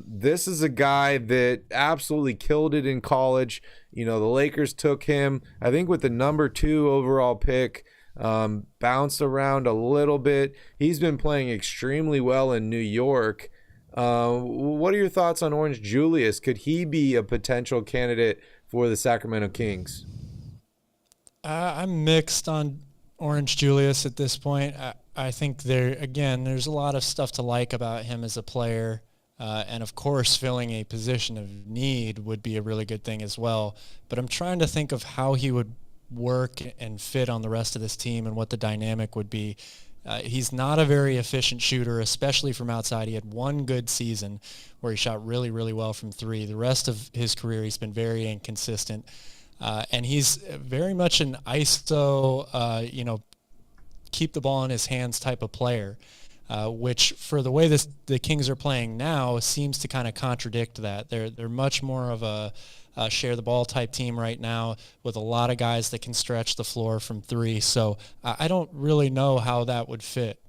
This is a guy that absolutely killed it in college. The Lakers took him, I think, with the number 2 overall pick. Bounced around a little bit. He's been playing extremely well in New York. What are your thoughts on Orange Julius? Could he be a potential candidate for the Sacramento Kings? I'm mixed on Orange Julius at this point. I think there's a lot of stuff to like about him as a player. And of course, filling a position of need would be a really good thing as well. But I'm trying to think of how he would work and fit on the rest of this team and what the dynamic would be. He's not a very efficient shooter, especially from outside. He had one good season where he shot really, really well from 3. The rest of his career, he's been very inconsistent. And he's very much an ISO, keep the ball in his hands type of player, which for the way the Kings are playing now seems to kind of contradict that. They're much more of a share the ball type team right now with a lot of guys that can stretch the floor from 3. So I don't really know how that would fit.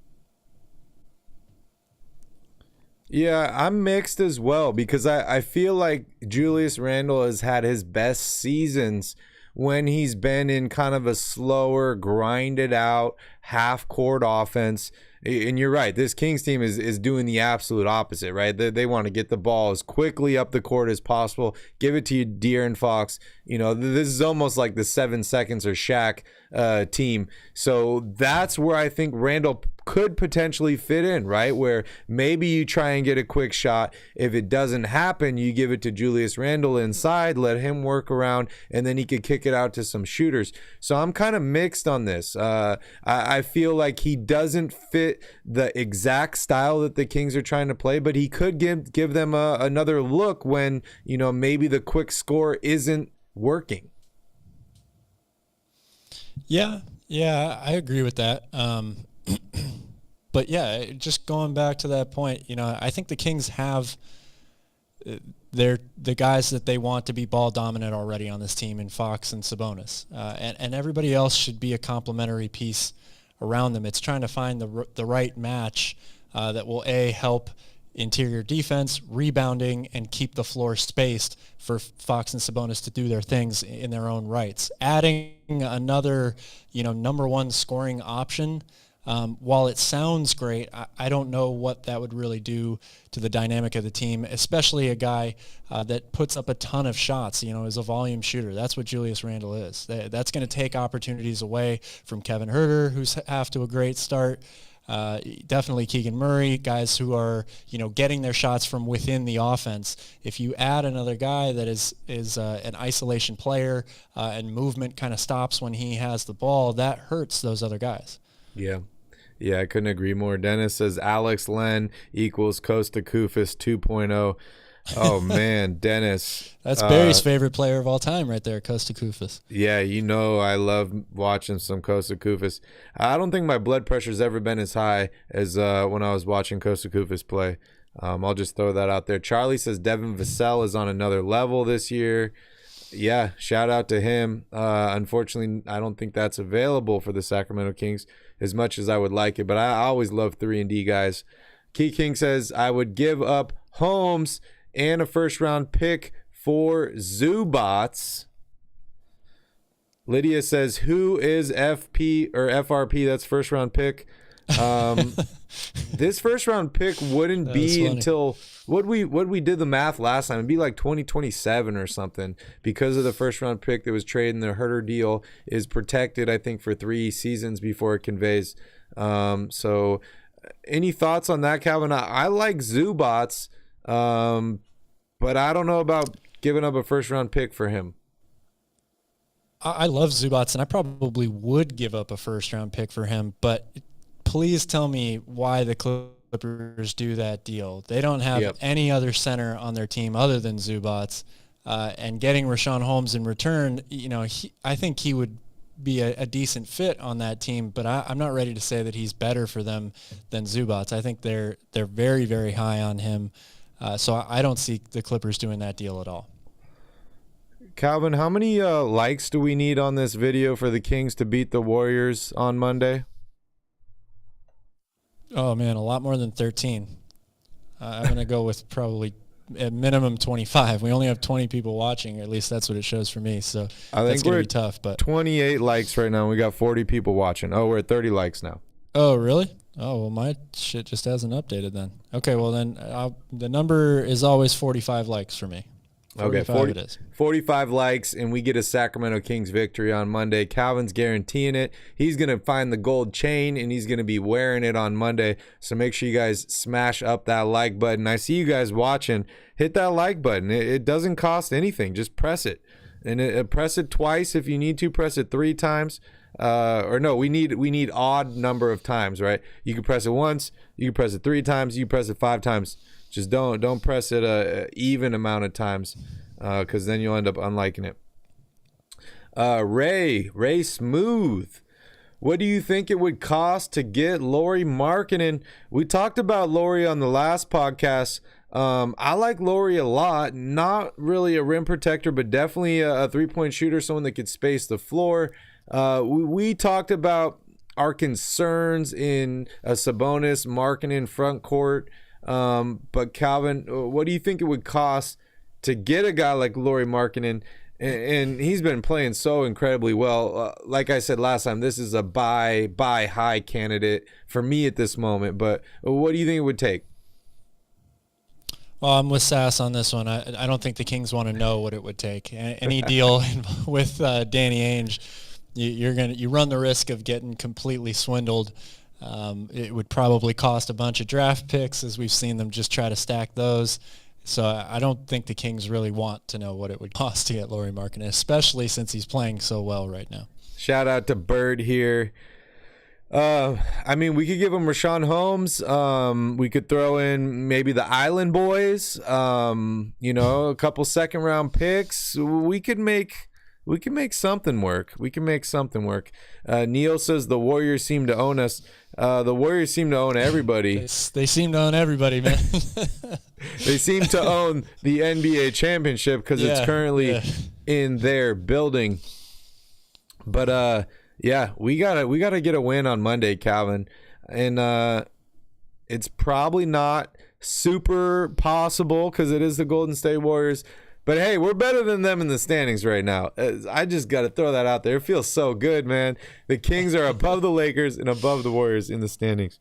Yeah, I'm mixed as well because I feel like Julius Randle has had his best seasons when he's been in kind of a slower, grinded out, half-court offense. And you're right. This Kings team is doing the absolute opposite, right? They want to get the ball as quickly up the court as possible. Give it to you, De'Aaron Fox. This is almost like the 7 seconds or Shaq team. So that's where I think Randall could potentially fit in, right? Where maybe you try and get a quick shot. If it doesn't happen, you give it to Julius Randle inside, let him work around, and then he could kick it out to some shooters. So I'm kind of mixed on this. I feel like he doesn't fit the exact style that the Kings are trying to play, but he could give them another look when, maybe the quick score isn't working. Yeah, I agree with that. But yeah, just going back to that point, I think the Kings have the guys that they want to be ball dominant already on this team in Fox and Sabonis, and everybody else should be a complementary piece around them. It's trying to find the right match that will help interior defense, rebounding, and keep the floor spaced for Fox and Sabonis to do their things in their own rights. Adding another, number one scoring option, while it sounds great, I don't know what that would really do to the dynamic of the team, especially a guy that puts up a ton of shots, is a volume shooter. That's what Julius Randle is. That's going to take opportunities away from Kevin Huerter, who's off to a great start. Definitely Keegan Murray, guys who are, getting their shots from within the offense. If you add another guy that is an isolation player and movement kind of stops when he has the ball, that hurts those other guys. Yeah, I couldn't agree more. Dennis says Alex Len equals Costa Kufis 2.0. Oh, man, Dennis. That's Barry's favorite player of all time right there, Costa Kufis. Yeah, I love watching some Costa Kufis. I don't think my blood pressure's ever been as high as when I was watching Costa Kufis play. I'll just throw that out there. Charlie says Devin Vassell is on another level this year. Yeah, shout out to him. Unfortunately, I don't think that's available for the Sacramento Kings as much as I would like it, but I always love 3-and-D guys. Key King says, I would give up Holmes and a first-round pick for Zubats. Lydia says, who is FP or FRP? That's first-round pick. This first-round pick wouldn't be until what we did the math last time. It'd be like 2027 or something because of the first-round pick that was traded. The Huerter deal is protected, I think, for 3 seasons before it conveys. So, any thoughts on that, Calvin? I like Zubats. But I don't know about giving up a first-round pick for him. I love Zubats, and I probably would give up a first-round pick for him, but please tell me why the Clippers do that deal. They don't have any other center on their team other than Zubats, and getting Rashawn Holmes in return, I think he would be a decent fit on that team, but I'm not ready to say that he's better for them than Zubats. I think they're very, very high on him. So I don't see the Clippers doing that deal at all. Calvin, how many likes do we need on this video for the Kings to beat the Warriors on Monday? Oh, man, a lot more than 13. I'm going to go with probably at minimum 25. We only have 20 people watching, or at least that's what it shows for me. So I think going to be tough. But 28 likes right now. We got 40 people watching. Oh, we're at 30 likes now. Oh, really? Oh, well, my shit just hasn't updated then. Okay, well, then the number is always 45 likes for me. 45 it is. 45 likes, and we get a Sacramento Kings victory on Monday. Calvin's guaranteeing it. He's going to find the gold chain, and he's going to be wearing it on Monday. So make sure you guys smash up that like button. I see you guys watching. Hit that like button. It doesn't cost anything. Just press it. And press it twice if you need to. Press it 3 times. We need odd number of times, right? You can press it once, you can press it 3 times, you can press it 5 times. Just don't press it a even amount of times, because then you'll end up unliking it. Ray Smooth, what do you think it would cost to get Lauri Markkanen? We talked about Lauri on the last podcast. I like Lauri a lot. Not really a rim protector, but definitely a 3-point shooter, someone that could space the floor. We talked about our concerns in a Sabonis Markkanen front court. But Calvin, what do you think it would cost to get a guy like Lauri Markkanen? and he's been playing so incredibly well. Like I said last time, this is a buy high candidate for me at this moment. But what do you think it would take? Well, I'm with Sass on this one. I don't think the Kings want to know what it would take. Any deal with Danny Ainge, you run the risk of getting completely swindled. It would probably cost a bunch of draft picks, as we've seen them just try to stack those. So I don't think the Kings really want to know what it would cost to get Lauri Markkanen, especially since he's playing so well right now. Shout out to Bird here. I mean, we could give him Rashawn Holmes. We could throw in maybe the Island Boys. A couple second-round picks. We could make something work. Neil says the Warriors seem to own us. The Warriors seem to own everybody. They seem to own everybody, man. They seem to own the NBA championship because it's currently in their building. But we gotta get a win on Monday, Calvin, and it's probably not super possible because it is the Golden State Warriors. But hey, we're better than them in the standings right now. I just got to throw that out there. It feels so good, man. The Kings are above the Lakers and above the Warriors in the standings.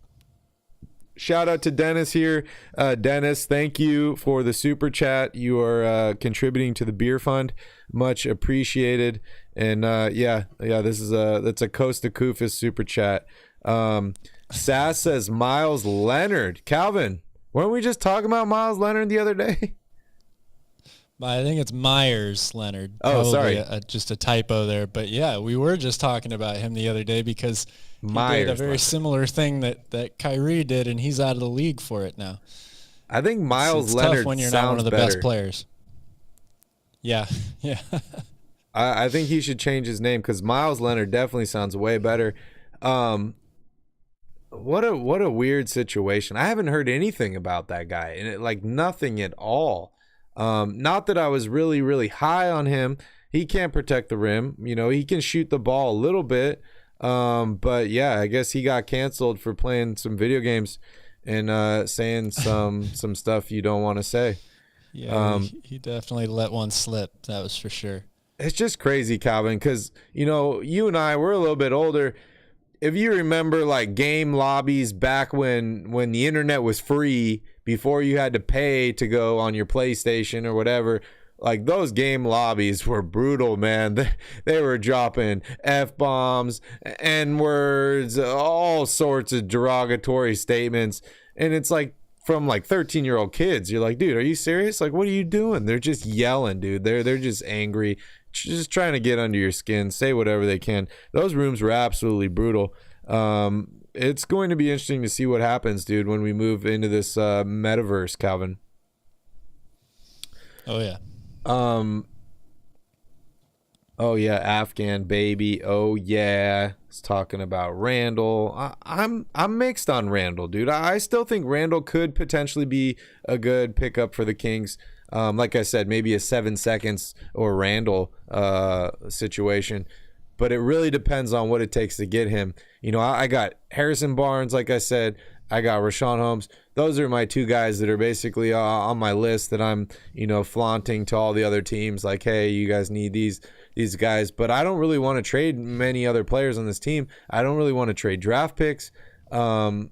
Shout out to Dennis here. Dennis, thank you for the super chat. You are contributing to the beer fund. Much appreciated. And that's a Coast to Koofus super chat. Sass says Miles Leonard. Calvin, weren't we just talking about Miles Leonard the other day? I think it's Myers Leonard. Oh, sorry. Just a typo there. But yeah, we were just talking about him the other day because he did a very similar thing that Kyrie did, and he's out of the league for it now. I think Miles it's Leonard tough when you're sounds not one of the better. best players. Yeah. I think he should change his name because Miles Leonard definitely sounds way better. What a weird situation. I haven't heard anything about that guy, and nothing at all. Not that I was really, really high on him. He can't protect the rim. He can shoot the ball a little bit. But yeah, I guess he got canceled for playing some video games and saying some stuff you don't want to say. Yeah, he definitely let one slip. That was for sure. It's just crazy, Calvin, because, you and I, we're a little bit older. If you remember, game lobbies back when the internet was free, before you had to pay to go on your PlayStation or whatever, those game lobbies were brutal, man. They were dropping F-bombs, N-words, all sorts of derogatory statements. And it's from 13-year-old kids. You're like, dude, are you serious? What are you doing? They're just yelling, dude. They're just angry, just trying to get under your skin, say whatever they can. Those rooms were absolutely brutal. It's going to be interesting to see what happens, dude, when we move into this metaverse, Calvin. Oh yeah. Oh yeah, Afghan baby. Oh yeah, it's talking about Randall. I'm mixed on Randall, dude. I still think Randall could potentially be a good pickup for the Kings. Like I said, maybe a 7 seconds or Randall situation. But it really depends on what it takes to get him. I got Harrison Barnes, like I said. I got Rashawn Holmes. Those are my two guys that are basically on my list that I'm, flaunting to all the other teams. Hey, you guys need these guys. But I don't really want to trade many other players on this team. I don't really want to trade draft picks. I'm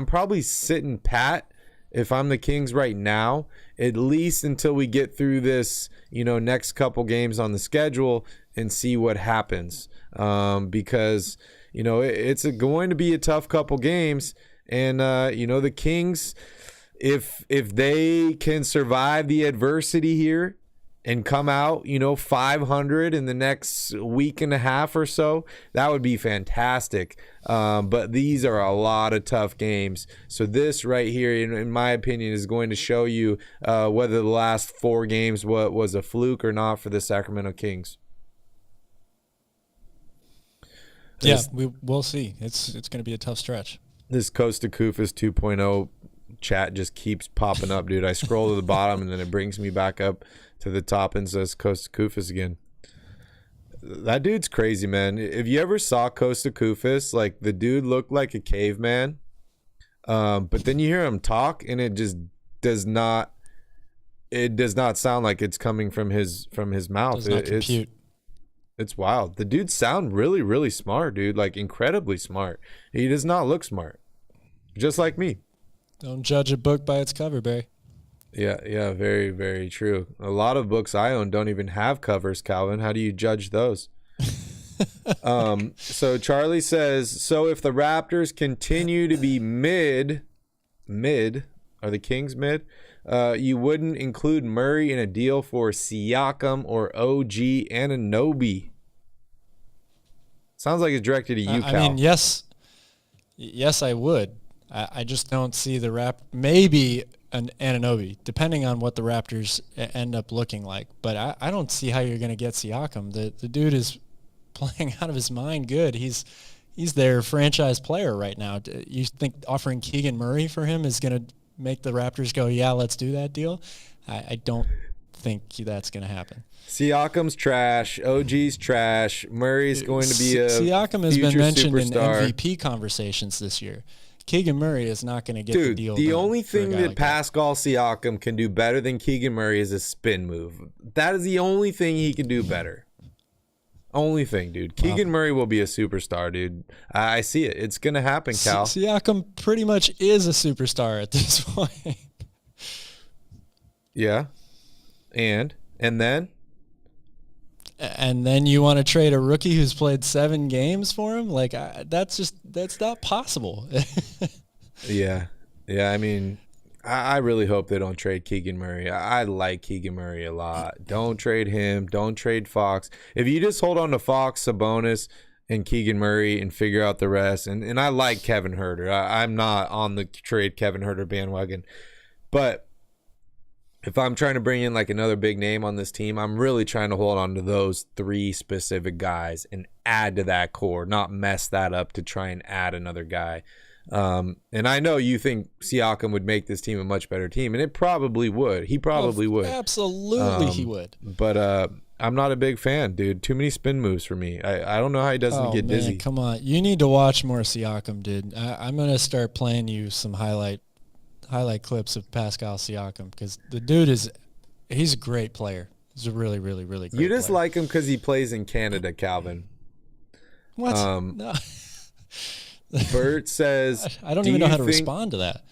probably sitting pat if I'm the Kings right now, at least until we get through this, next couple games on the schedule and see what happens. Because, it's going to be a tough couple games. And, the Kings, if they can survive the adversity here and come out, 500 in the next week and a half or so, that would be fantastic. But these are a lot of tough games. So this right here, in my opinion, is going to show you whether the last 4 games was a fluke or not for the Sacramento Kings. Yeah, we'll see. It's going to be a tough stretch. This Coast to Koofus 2.0 chat just keeps popping up, dude. I scroll to the bottom and then it brings me back up to the top and says Coast to Koofus again. That dude's crazy, man. If you ever saw Coast to Koofus, the dude looked like a caveman. But then you hear him talk and it just does not It does not sound like it's coming from his mouth. Does not compute. It's wild. The dude sound really, really smart, dude. Like incredibly smart. He does not look smart. Just like me. Don't judge a book by its cover, Barry. Yeah, very, very true. A lot of books I own don't even have covers, Calvin. How do you judge those? So Charlie says, so if the Raptors continue to be mid, are the Kings mid? You wouldn't include Murray in a deal for Siakam or OG Anunoby. Sounds like it's directed to you, Cal. I mean, yes, I would. I just don't see the maybe an Anunoby, depending on what the Raptors end up looking like. But I don't see how you're going to get Siakam. The dude is playing out of his mind good. He's their franchise player right now. You think offering Keegan Murray for him is going to make the Raptors go, yeah, let's do that deal? I don't think that's going to happen. Siakam's trash. OG's trash. Murray's going to be a Siakam has been future mentioned superstar. in MVP conversations this year. Keegan Murray is not going to get the deal. The done only thing for a guy that like Pascal Siakam can do better than Keegan Murray is a spin move. That is the only thing he can do better. Only thing, dude. Keegan Murray will be a superstar, dude. I see it. It's going to happen, Cal. Siakam pretty much is a superstar at this point. Yeah. And then? And then you want to trade a rookie who's played 7 games for him? Like, that's not possible. Yeah. I mean, I really hope they don't trade Keegan Murray. I like Keegan Murray a lot. Don't trade him. Don't trade Fox. If you just hold on to Fox, Sabonis, and Keegan Murray and figure out the rest. And I like Kevin Huerter. I'm not on the trade Kevin Huerter bandwagon. But if I'm trying to bring in like another big name on this team, I'm really trying to hold on to those 3 specific guys and add to that core, not mess that up to try and add another guy. And I know you think Siakam would make this team a much better team, and it probably would. He probably would. Absolutely, he would. But I'm not a big fan, dude. Too many spin moves for me. I don't know how he doesn't get dizzy. Come on. You need to watch more Siakam, dude. I'm going to start playing you some highlight clips of Pascal Siakam because the dude he's a great player. He's a really, really, really great You just player. like him because he plays in Canada, Calvin. What? No. Bert says... I don't even know how to respond to that.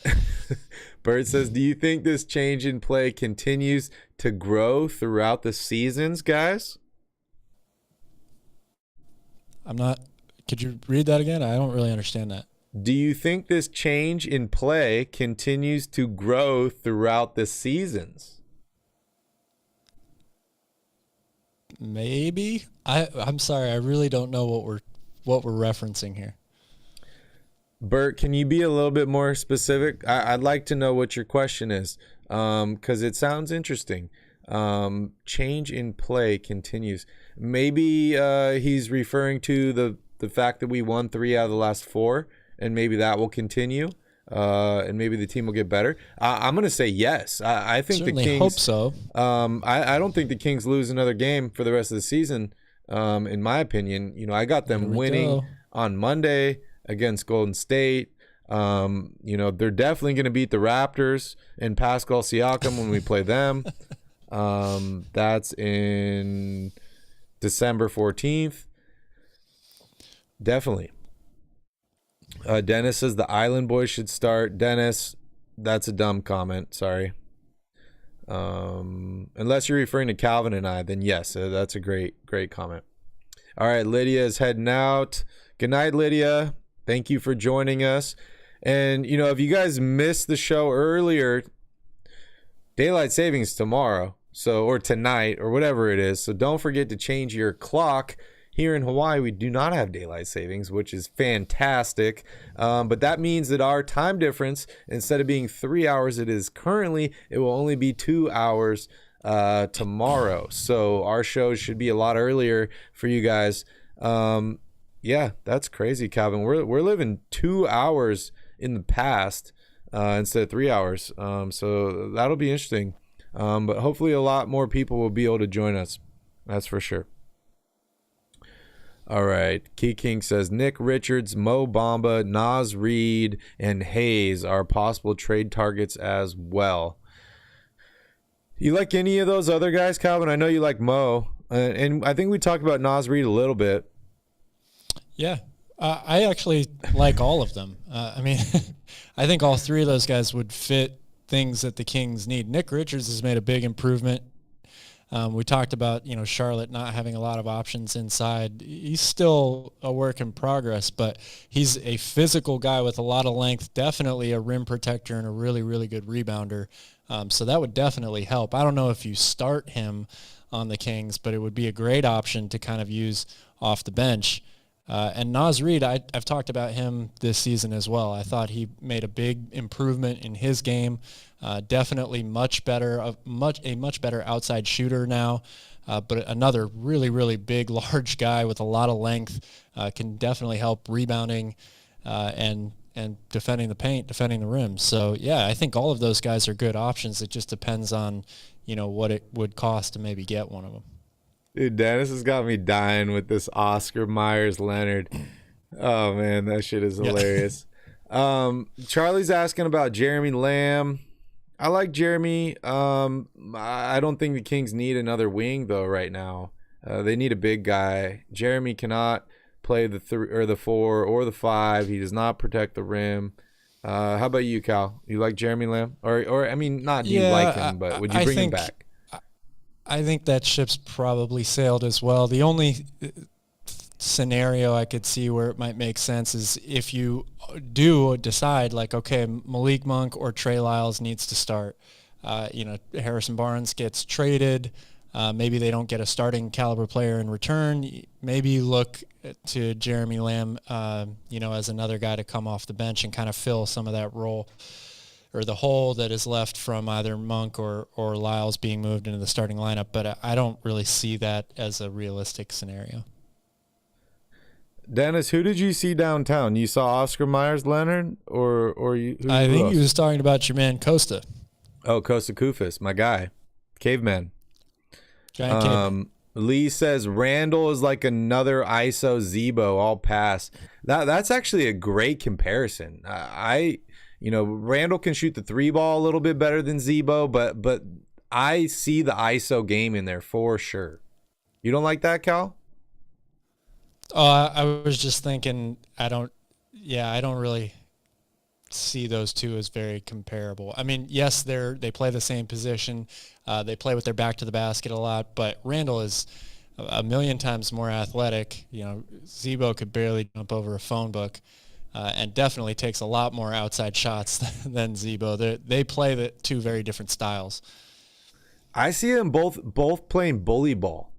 Bert says, do you think this change in play continues to grow throughout the seasons, guys? Could you read that again? I don't really understand that. Do you think this change in play continues to grow throughout the seasons? Maybe. I'm sorry. I really don't know what we're referencing here. Bert, can you be a little bit more specific? I'd like to know what your question is, because it sounds interesting. Change in play continues. Maybe he's referring to the fact that we won 3 out of the last 4. And maybe that will continue, and maybe the team will get better. I'm going to say yes. I think Certainly the Kings. Hope so. I don't think the Kings lose another game for the rest of the season. In my opinion, I got them winning on Monday against Golden State. They're definitely going to beat the Raptors and Pascal Siakam when we play them. That's in December 14th. Definitely. Dennis says the Island Boys should start. Dennis, that's a dumb comment. Sorry. Unless you're referring to Calvin and I, then yes, that's a great comment. All right, Lydia is heading out. Good night, Lydia. Thank you for joining us. And, if you guys missed the show earlier, daylight savings tomorrow, or tonight, or whatever it is. So don't forget to change your clock. Here in Hawaii, we do not have daylight savings, which is fantastic. But that means that our time difference, instead of being 3 hours it is currently, it will only be 2 hours tomorrow. So our shows should be a lot earlier for you guys. Yeah, that's crazy, Calvin. We're living 2 hours in the past instead of 3 hours. So that'll be interesting. But hopefully a lot more people will be able to join us. That's for sure. All right. Key King says Nick Richards, Mo Bamba, Naz Reid, and Hayes are possible trade targets as well. You like any of those other guys, Calvin? I know you like Mo, and I think we talked about Naz Reid a little bit. Yeah, I actually like all of them. I mean, I think all three of those guys would fit things that the Kings need. Nick Richards has made a big improvement. We talked about, Charlotte not having a lot of options inside. He's still a work in progress, but he's a physical guy with a lot of length, definitely a rim protector and a really, really good rebounder. So that would definitely help. I don't know if you start him on the Kings, but it would be a great option to kind of use off the bench. And Naz Reid, I've talked about him this season as well. I thought he made a big improvement in his game. Definitely a much better outside shooter now. But another really, really big, large guy with a lot of length can definitely help rebounding and defending the paint, defending the rim. So, yeah, I think all of those guys are good options. It just depends on, what it would cost to maybe get one of them. Dude, Dennis has got me dying with this Oscar Myers Leonard. Oh, man, that shit is hilarious. Charlie's asking about Jeremy Lamb. I like Jeremy. I don't think the Kings need another wing, though, right now. They need a big guy. Jeremy cannot play the 3 or the 4 or the 5. He does not protect the rim. How about you, Cal? You like Jeremy Lamb? Or I mean, not do you like him, but would you bring him back? I think that ship's probably sailed as well. The only scenario I could see where it might make sense is if you do decide, like, okay, Malik Monk or Trey Lyles needs to start. Harrison Barnes gets traded. Maybe they don't get a starting caliber player in return. Maybe look to Jeremy Lamb, as another guy to come off the bench and kind of fill some of that role or the hole that is left from either Monk or Lyles being moved into the starting lineup. But I don't really see that as a realistic scenario. Dennis, who did you see downtown? You saw Oscar Myers Leonard or you? I think he was talking about your man Costa. Oh, Costa Kufis, my guy. Caveman. Giant caveman. Lee says Randall is like another ISO Zebo, all pass. That's actually a great comparison. Randall can shoot the 3 ball a little bit better than Zebo, but I see the ISO game in there for sure. You don't like that, Cal? Oh, I was just thinking, I don't really see those two as very comparable. I mean, yes, they play the same position. They play with their back to the basket a lot, but Randall is a million times more athletic. Zebo could barely jump over a phone book. And definitely takes a lot more outside shots than Zebo. They play the two very different styles. I see them both playing bully ball.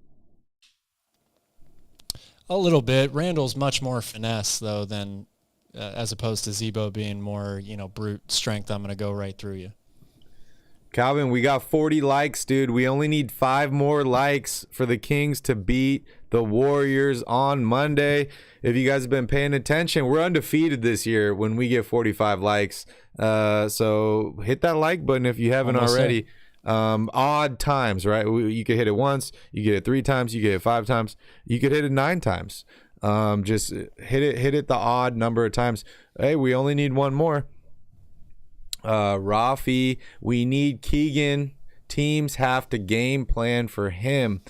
A little bit. Randall's much more finesse, though, than as opposed to Zebo being more, brute strength. I'm going to go right through you. Calvin, we got 40 likes, dude. We only need 5 more likes for the Kings to beat the Warriors on Monday. If you guys have been paying attention, we're undefeated this year when we get 45 likes. So hit that like button if you haven't already. Odd times, right? You could hit it once, you get it 3 times, you get it 5 times, you could hit it 9 times. Just hit it the odd number of times. Hey, we only need 1 more. Rafi, we need Keegan. Teams have to game plan for him.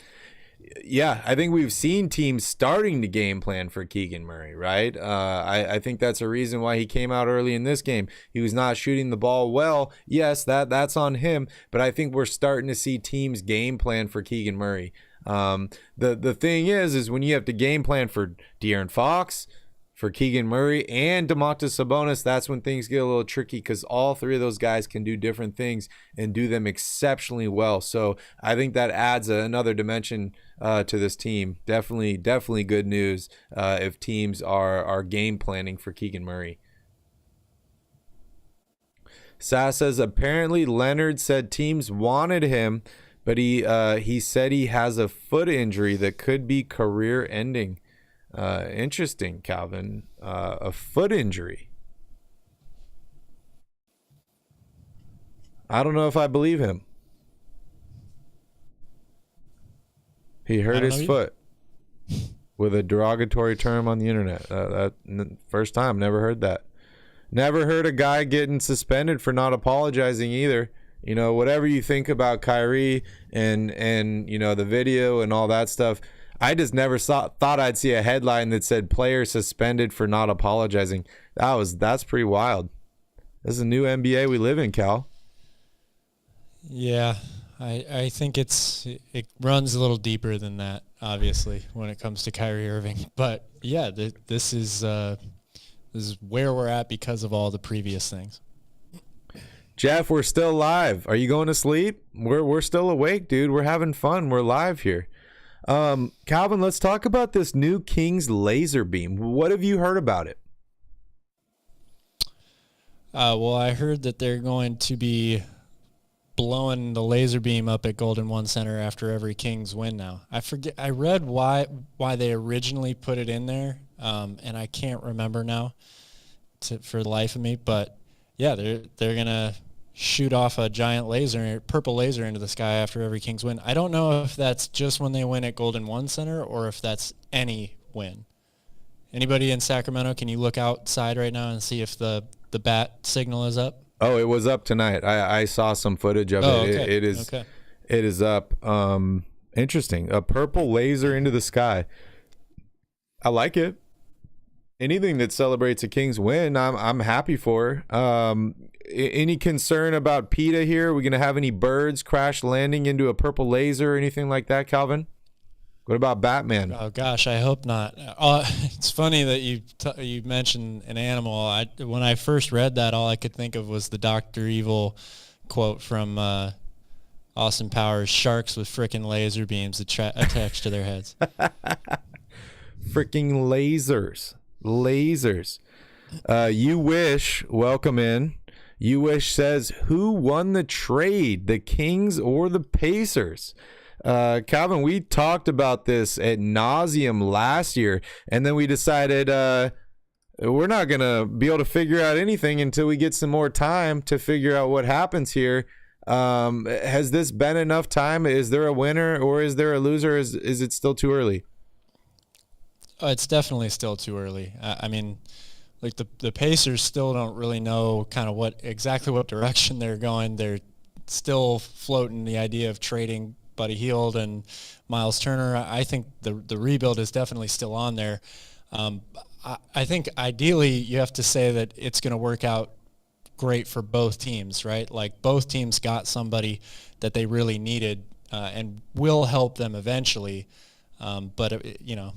Yeah, I think we've seen teams starting to game plan for Keegan Murray, right? I think that's a reason why he came out early in this game. He was not shooting the ball well. Yes, that's on him, but I think we're starting to see teams game plan for Keegan Murray. The thing is when you have to game plan for De'Aaron Fox, for Keegan Murray, and Domantas Sabonis, that's when things get a little tricky because all 3 of those guys can do different things and do them exceptionally well. So I think that adds another dimension to this team. Definitely good news if teams are game planning for Keegan Murray. Sass says apparently Leonard said teams wanted him, but he said he has a foot injury that could be career ending. Interesting, Calvin. A foot injury. I don't know if I believe him. He hurt his foot with a derogatory term on the internet. First time, never heard that. Never heard a guy getting suspended for not apologizing either. You know, whatever you think about Kyrie and you know, the video and all that stuff, I just never thought I'd see a headline that said player suspended for not apologizing. That's pretty wild. This is a new NBA we live in, Cal. Yeah, I think it runs a little deeper than that, obviously, when it comes to Kyrie Irving. But yeah, this is where we're at because of all the previous things. Jeff, we're still live. Are you going to sleep? We're still awake, dude. We're having fun. We're live here. Calvin, let's talk about this new Kings laser beam. What have you heard about it? Well, I heard that they're going to be blowing the laser beam up at Golden One Center after every Kings win now. I read why they originally put it in there, and I can't remember now for the life of me, but yeah, they're going to shoot off a giant purple laser into the sky after every Kings win. I don't know if that's just when they win at Golden One Center or if that's any win. Anybody in Sacramento, can you look outside right now and see if the bat signal is up? Oh, it was up tonight. I saw some footage of it. Okay. It is up. Interesting. A purple laser into the sky. I like it. Anything that celebrates a Kings win, I'm happy for. Any concern about PETA here? Are we going to have any birds crash landing into a purple laser or anything like that, Calvin? What about Batman? Oh gosh, I hope not. It's funny that you mentioned an animal. When I first read that, all I could think of was the Dr. Evil quote from Austin Powers: "Sharks with frickin' laser beams attached to their heads." Fricking lasers. You wish, welcome in. You wish says, who won the trade, the Kings or the Pacers? Calvin, we talked about this ad nauseum last year, and then we decided we're not going to be able to figure out anything until we get some more time to figure out what happens here. Has this been enough time? Is there a winner or is there a loser? Is it still too early? It's definitely still too early. I mean, like the Pacers still don't really know kind of what direction they're going. They're still floating the idea of trading Buddy Hield and Miles Turner. I think the rebuild is definitely still on there. I think ideally you have to say that it's going to work out great for both teams, right? Like both teams got somebody that they really needed and will help them eventually. But you know,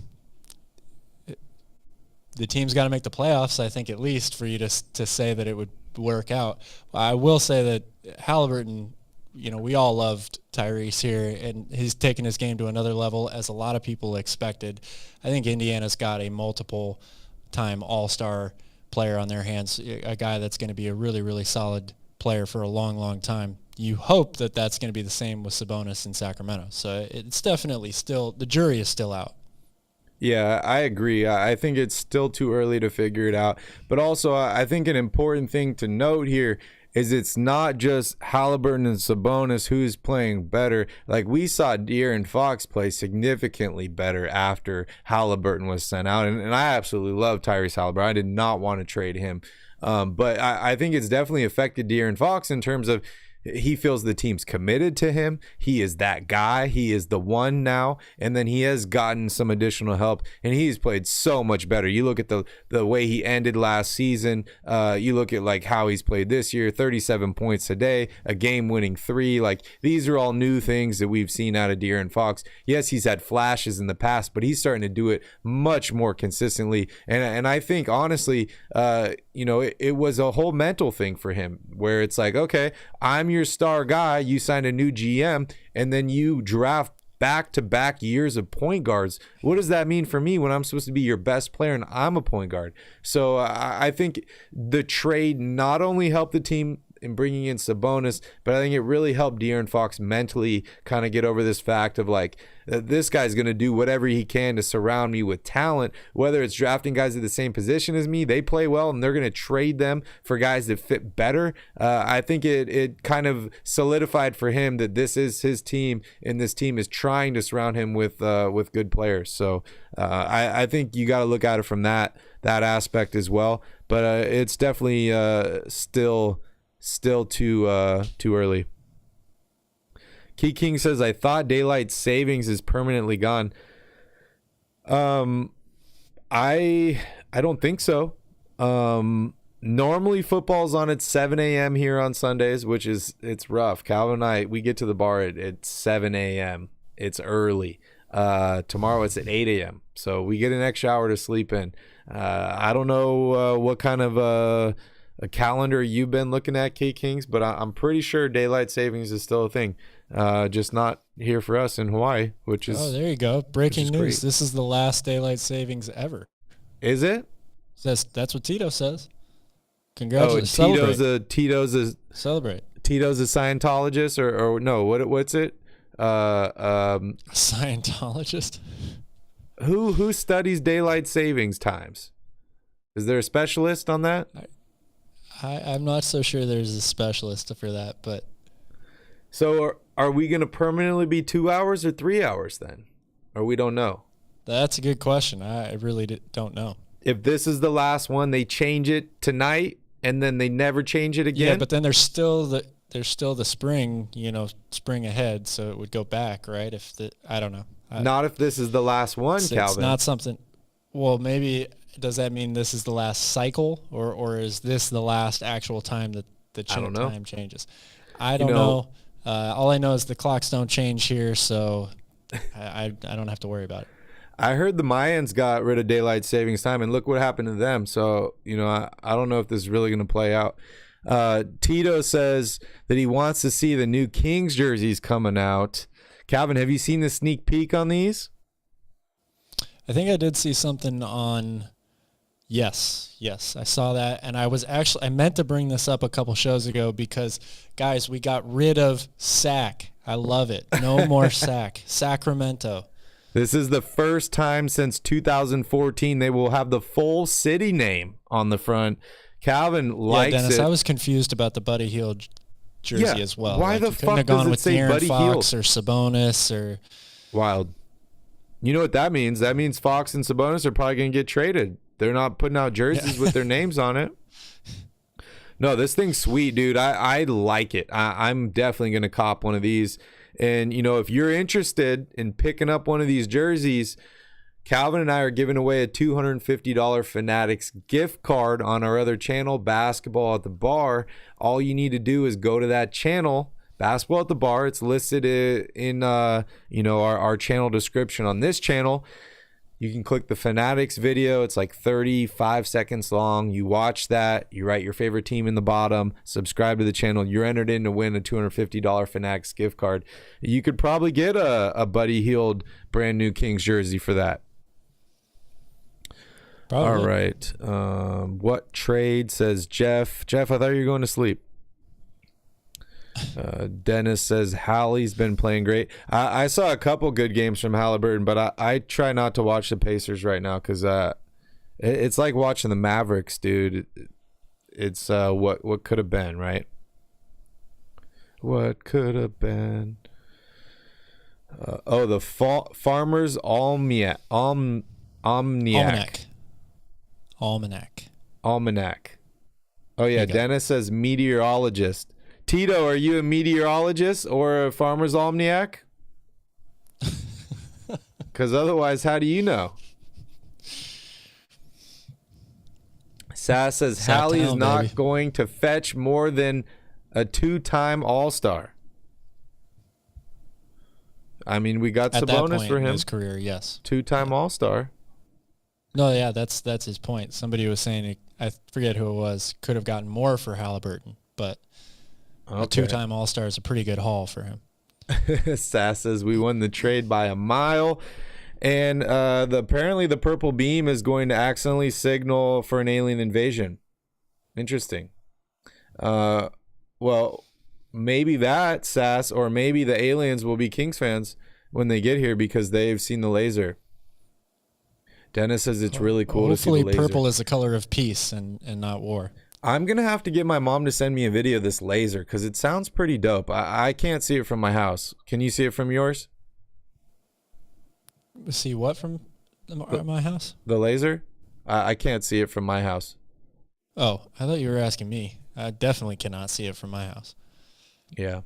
the team's got to make the playoffs, I think, at least for you to say that it would work out. I will say that Halliburton, you know, we all loved Tyrese here, and he's taken his game to another level, as a lot of people expected. I think Indiana's got a multiple-time all-star player on their hands, a guy that's going to be a really, really solid player for a long, long time. You hope that that's going to be the same with Sabonis in Sacramento. So it's definitely still, the jury is still out. Yeah, I agree. I think it's still too early to figure it out. But also, I think an important thing to note here is it's not just Halliburton and Sabonis who's playing better. Like, we saw De'Aaron Fox play significantly better after Halliburton was sent out. And I absolutely love Tyrese Halliburton. I did not want to trade him. But I think it's definitely affected De'Aaron Fox in terms of he feels the team's committed to him. He is that guy. He is the one now. And then he has gotten some additional help, and he's played so much better. You look at the way he ended last season. You look at like how he's played this year, 37 points a day, a game-winning 3. Like, these are all new things that we've seen out of De'Aaron Fox. Yes, he's had flashes in the past, but he's starting to do it much more consistently. And I think, honestly, you know, it was a whole mental thing for him where it's like, okay, I'm your star guy. You signed a new GM, and then you draft back-to-back years of point guards. What does that mean for me when I'm supposed to be your best player and I'm a point guard? So I think the trade not only helped the team in bringing in Sabonis, but I think it really helped De'Aaron Fox mentally kind of get over this fact of like, this guy's going to do whatever he can to surround me with talent, whether it's drafting guys at the same position as me, they play well, and they're going to trade them for guys that fit better. I think it kind of solidified for him that this is his team, and this team is trying to surround him with good players. So I think you got to look at it from that aspect as well. But it's definitely still too early. Key King says, I thought daylight savings is permanently gone. I don't think so. Normally football's on at 7 a.m. here on Sundays, it's rough. Calvin and I, we get to the bar at 7 a.m. It's early. Tomorrow it's at 8 a.m. So we get an extra hour to sleep in. I don't know what kind of a calendar you've been looking at, K Kings, but I'm pretty sure daylight savings is still a thing. Just not here for us in Hawaii, which is... Oh, there you go. Breaking news. Great. This is the last daylight savings ever. Is it? That's what Tito says. Congratulations. Oh, Tito's a Celebrate. Tito's a Scientologist or no, what's it? A Scientologist? Who studies daylight savings times? Is there a specialist on that? I'm not so sure there's a specialist for that, but... So are we going to permanently be 2 hours or 3 hours then? Or we don't know? That's a good question. I really don't know. If this is the last one, they change it tonight, and then they never change it again? Yeah, but then there's still the spring, spring ahead, so it would go back, right? I don't know. Not if this is the last one, Calvin. It's not something... Well, maybe... Does that mean this is the last cycle, or is this the last actual time that the time changes? I don't know. All I know is the clocks don't change here, so I don't have to worry about it. I heard the Mayans got rid of daylight savings time, and look what happened to them. So, I don't know if this is really going to play out. Tito says that he wants to see the new Kings jerseys coming out. Calvin, have you seen the sneak peek on these? I think I did see something on... Yes, I saw that, and I meant to bring this up a couple shows ago because, guys, we got rid of Sac. I love it. No more Sac. Sacramento. This is the first time since 2014 they will have the full city name on the front. Calvin likes Dennis, it. I was confused about the Buddy Hield jersey as well. Why the fuck have does gone it with say De'Aaron Buddy Fox Hield? or Sabonis or... Wild. You know what that means? That means Fox and Sabonis are probably going to get traded. They're not putting out jerseys with their names on it. No, this thing's sweet, dude. I like it. I'm definitely going to cop one of these. And, if you're interested in picking up one of these jerseys, Calvin and I are giving away a $250 Fanatics gift card on our other channel, Basketball at the Bar. All you need to do is go to that channel, Basketball at the Bar. It's listed in our channel description on this channel. You can click the Fanatics video. It's like 35 seconds long. You watch that. You write your favorite team in the bottom. Subscribe to the channel. You're entered in to win a $250 Fanatics gift card. You could probably get a Buddy Hield brand new Kings jersey for that. Probably. All right. What trade, says Jeff? Jeff, I thought you were going to sleep. Dennis says Hallie's been playing great. I saw a couple good games from Halliburton, but I try not to watch the Pacers right now because it's like watching the Mavericks, dude. It's what could have been, right? What could have been? The Farmer's Almanac. Oh yeah, Dennis says meteorologist. Tito, are you a meteorologist or a Farmer's Almanac? Because otherwise, how do you know? Sass says Hallie is not going to fetch more than a 2-time All-Star. I mean, we got Sabonis for him. In his career, yes. 2-time All-Star. No, yeah, that's his point. Somebody was saying, I forget who it was, could have gotten more for Halliburton, but a 2-time All-Star is a pretty good haul for him. Sass says we won the trade by a mile. And apparently the purple beam is going to accidentally signal for an alien invasion. Interesting. Well, maybe that, Sass, or maybe the aliens will be Kings fans when they get here because they've seen the laser. Dennis says it's really cool to see the laser. Hopefully purple is the color of peace and not war. I'm going to have to get my mom to send me a video of this laser because it sounds pretty dope. I can't see it from my house. Can you see it from yours? See what from my house? The laser? I can't see it from my house. Oh, I thought you were asking me. I definitely cannot see it from my house. Yeah.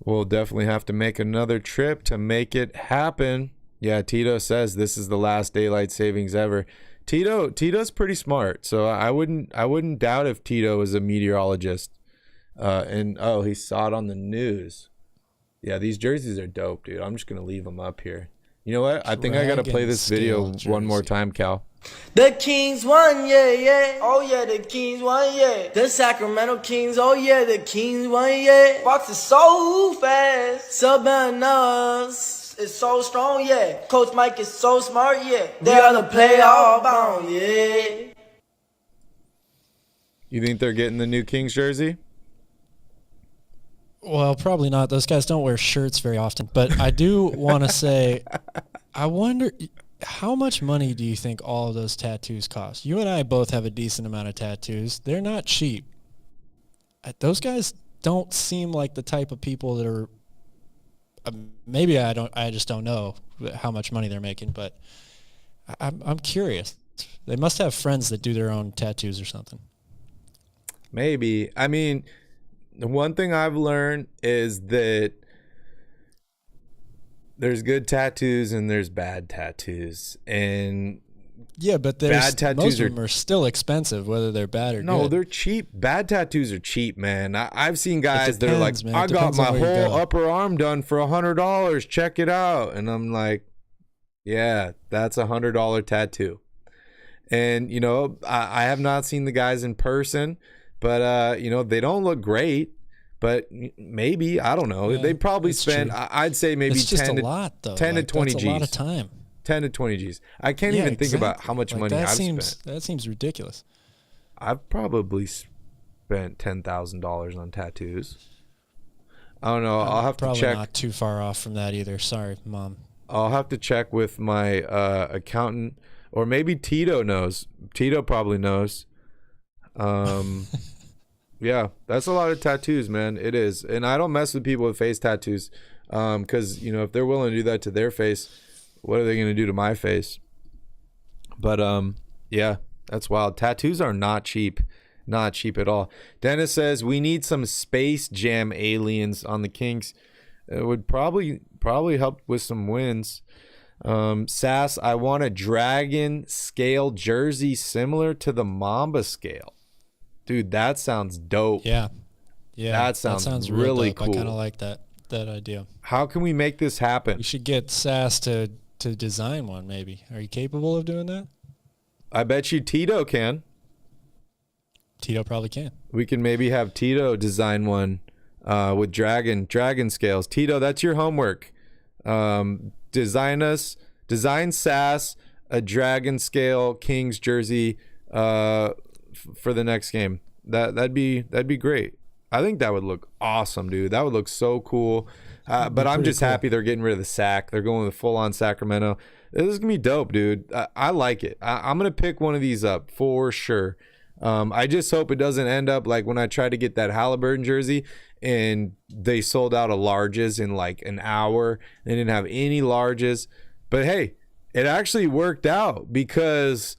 We'll definitely have to make another trip to make it happen. Yeah, Tito says this is the last daylight savings ever. Tito's pretty smart, so I wouldn't doubt if Tito is a meteorologist. And he saw it on the news. Yeah, these jerseys are dope, dude. I'm just gonna leave them up here. You know what? I think I gotta play this video one more time, Cal. The Kings won, yeah, yeah. Oh yeah, the Kings won, yeah. The Sacramento Kings, oh yeah, the Kings won, yeah. Fox is so fast. Sabanas is so strong, yeah. Coach Mike is so smart, yeah. They are the playoff bound, yeah. You think they're getting the new Kings jersey? Well, probably not. Those guys don't wear shirts very often. But I do want to say, I wonder, how much money do you think all of those tattoos cost? You and I both have a decent amount of tattoos. They're not cheap. Those guys don't seem like the type of people that are, maybe I just don't know how much money they're making, but I'm curious. They must have friends that do their own tattoos or something. Maybe. I mean, the one thing I've learned is that there's good tattoos and there's bad tattoos. And yeah, but bad tattoos most of them are still expensive, whether they're bad or good. No, they're cheap. Bad tattoos are cheap, man. I've seen guys that are like, man. I got my whole upper arm done for $100. Check it out. And I'm like, yeah, that's $100 tattoo. And, you know, I have not seen the guys in person, but, you know, they don't look great. But maybe, I don't know. Yeah, they probably spend, I'd say maybe it's just 10 to 20 G's. That's a lot of time. 10 to 20 G's. I can't even think about how much money I've spent. That seems ridiculous. I've probably spent $10,000 on tattoos. I don't know. I'll have to check. Probably not too far off from that either. Sorry, Mom. I'll have to check with my accountant, or maybe Tito knows. Tito probably knows. Yeah, that's a lot of tattoos, man. It is. And I don't mess with people with face tattoos because, you know, if they're willing to do that to their face, what are they going to do to my face? But, yeah, that's wild. Tattoos are not cheap. Not cheap at all. Dennis says, we need some Space Jam aliens on the Kings. It would probably help with some wins. Sass, I want a dragon scale jersey similar to the Mamba scale. Dude, that sounds dope. Yeah. That sounds really cool. I kind of like that idea. How can we make this happen? We should get Sass to design one, maybe. Are you capable of doing that? I bet you Tito can. Tito probably can. We can maybe have Tito design one with dragon scales. Tito, that's your homework. Design Sass a dragon scale Kings jersey for the next game. That'd be great. I think that would look awesome, dude. That would look so cool. But I'm just happy they're getting rid of the sack. They're going with full on Sacramento. This is gonna be dope, dude. I like it. I'm gonna pick one of these up for sure. I just hope it doesn't end up like when I tried to get that Halliburton jersey and they sold out of larges in like an hour. They didn't have any larges. But hey, it actually worked out because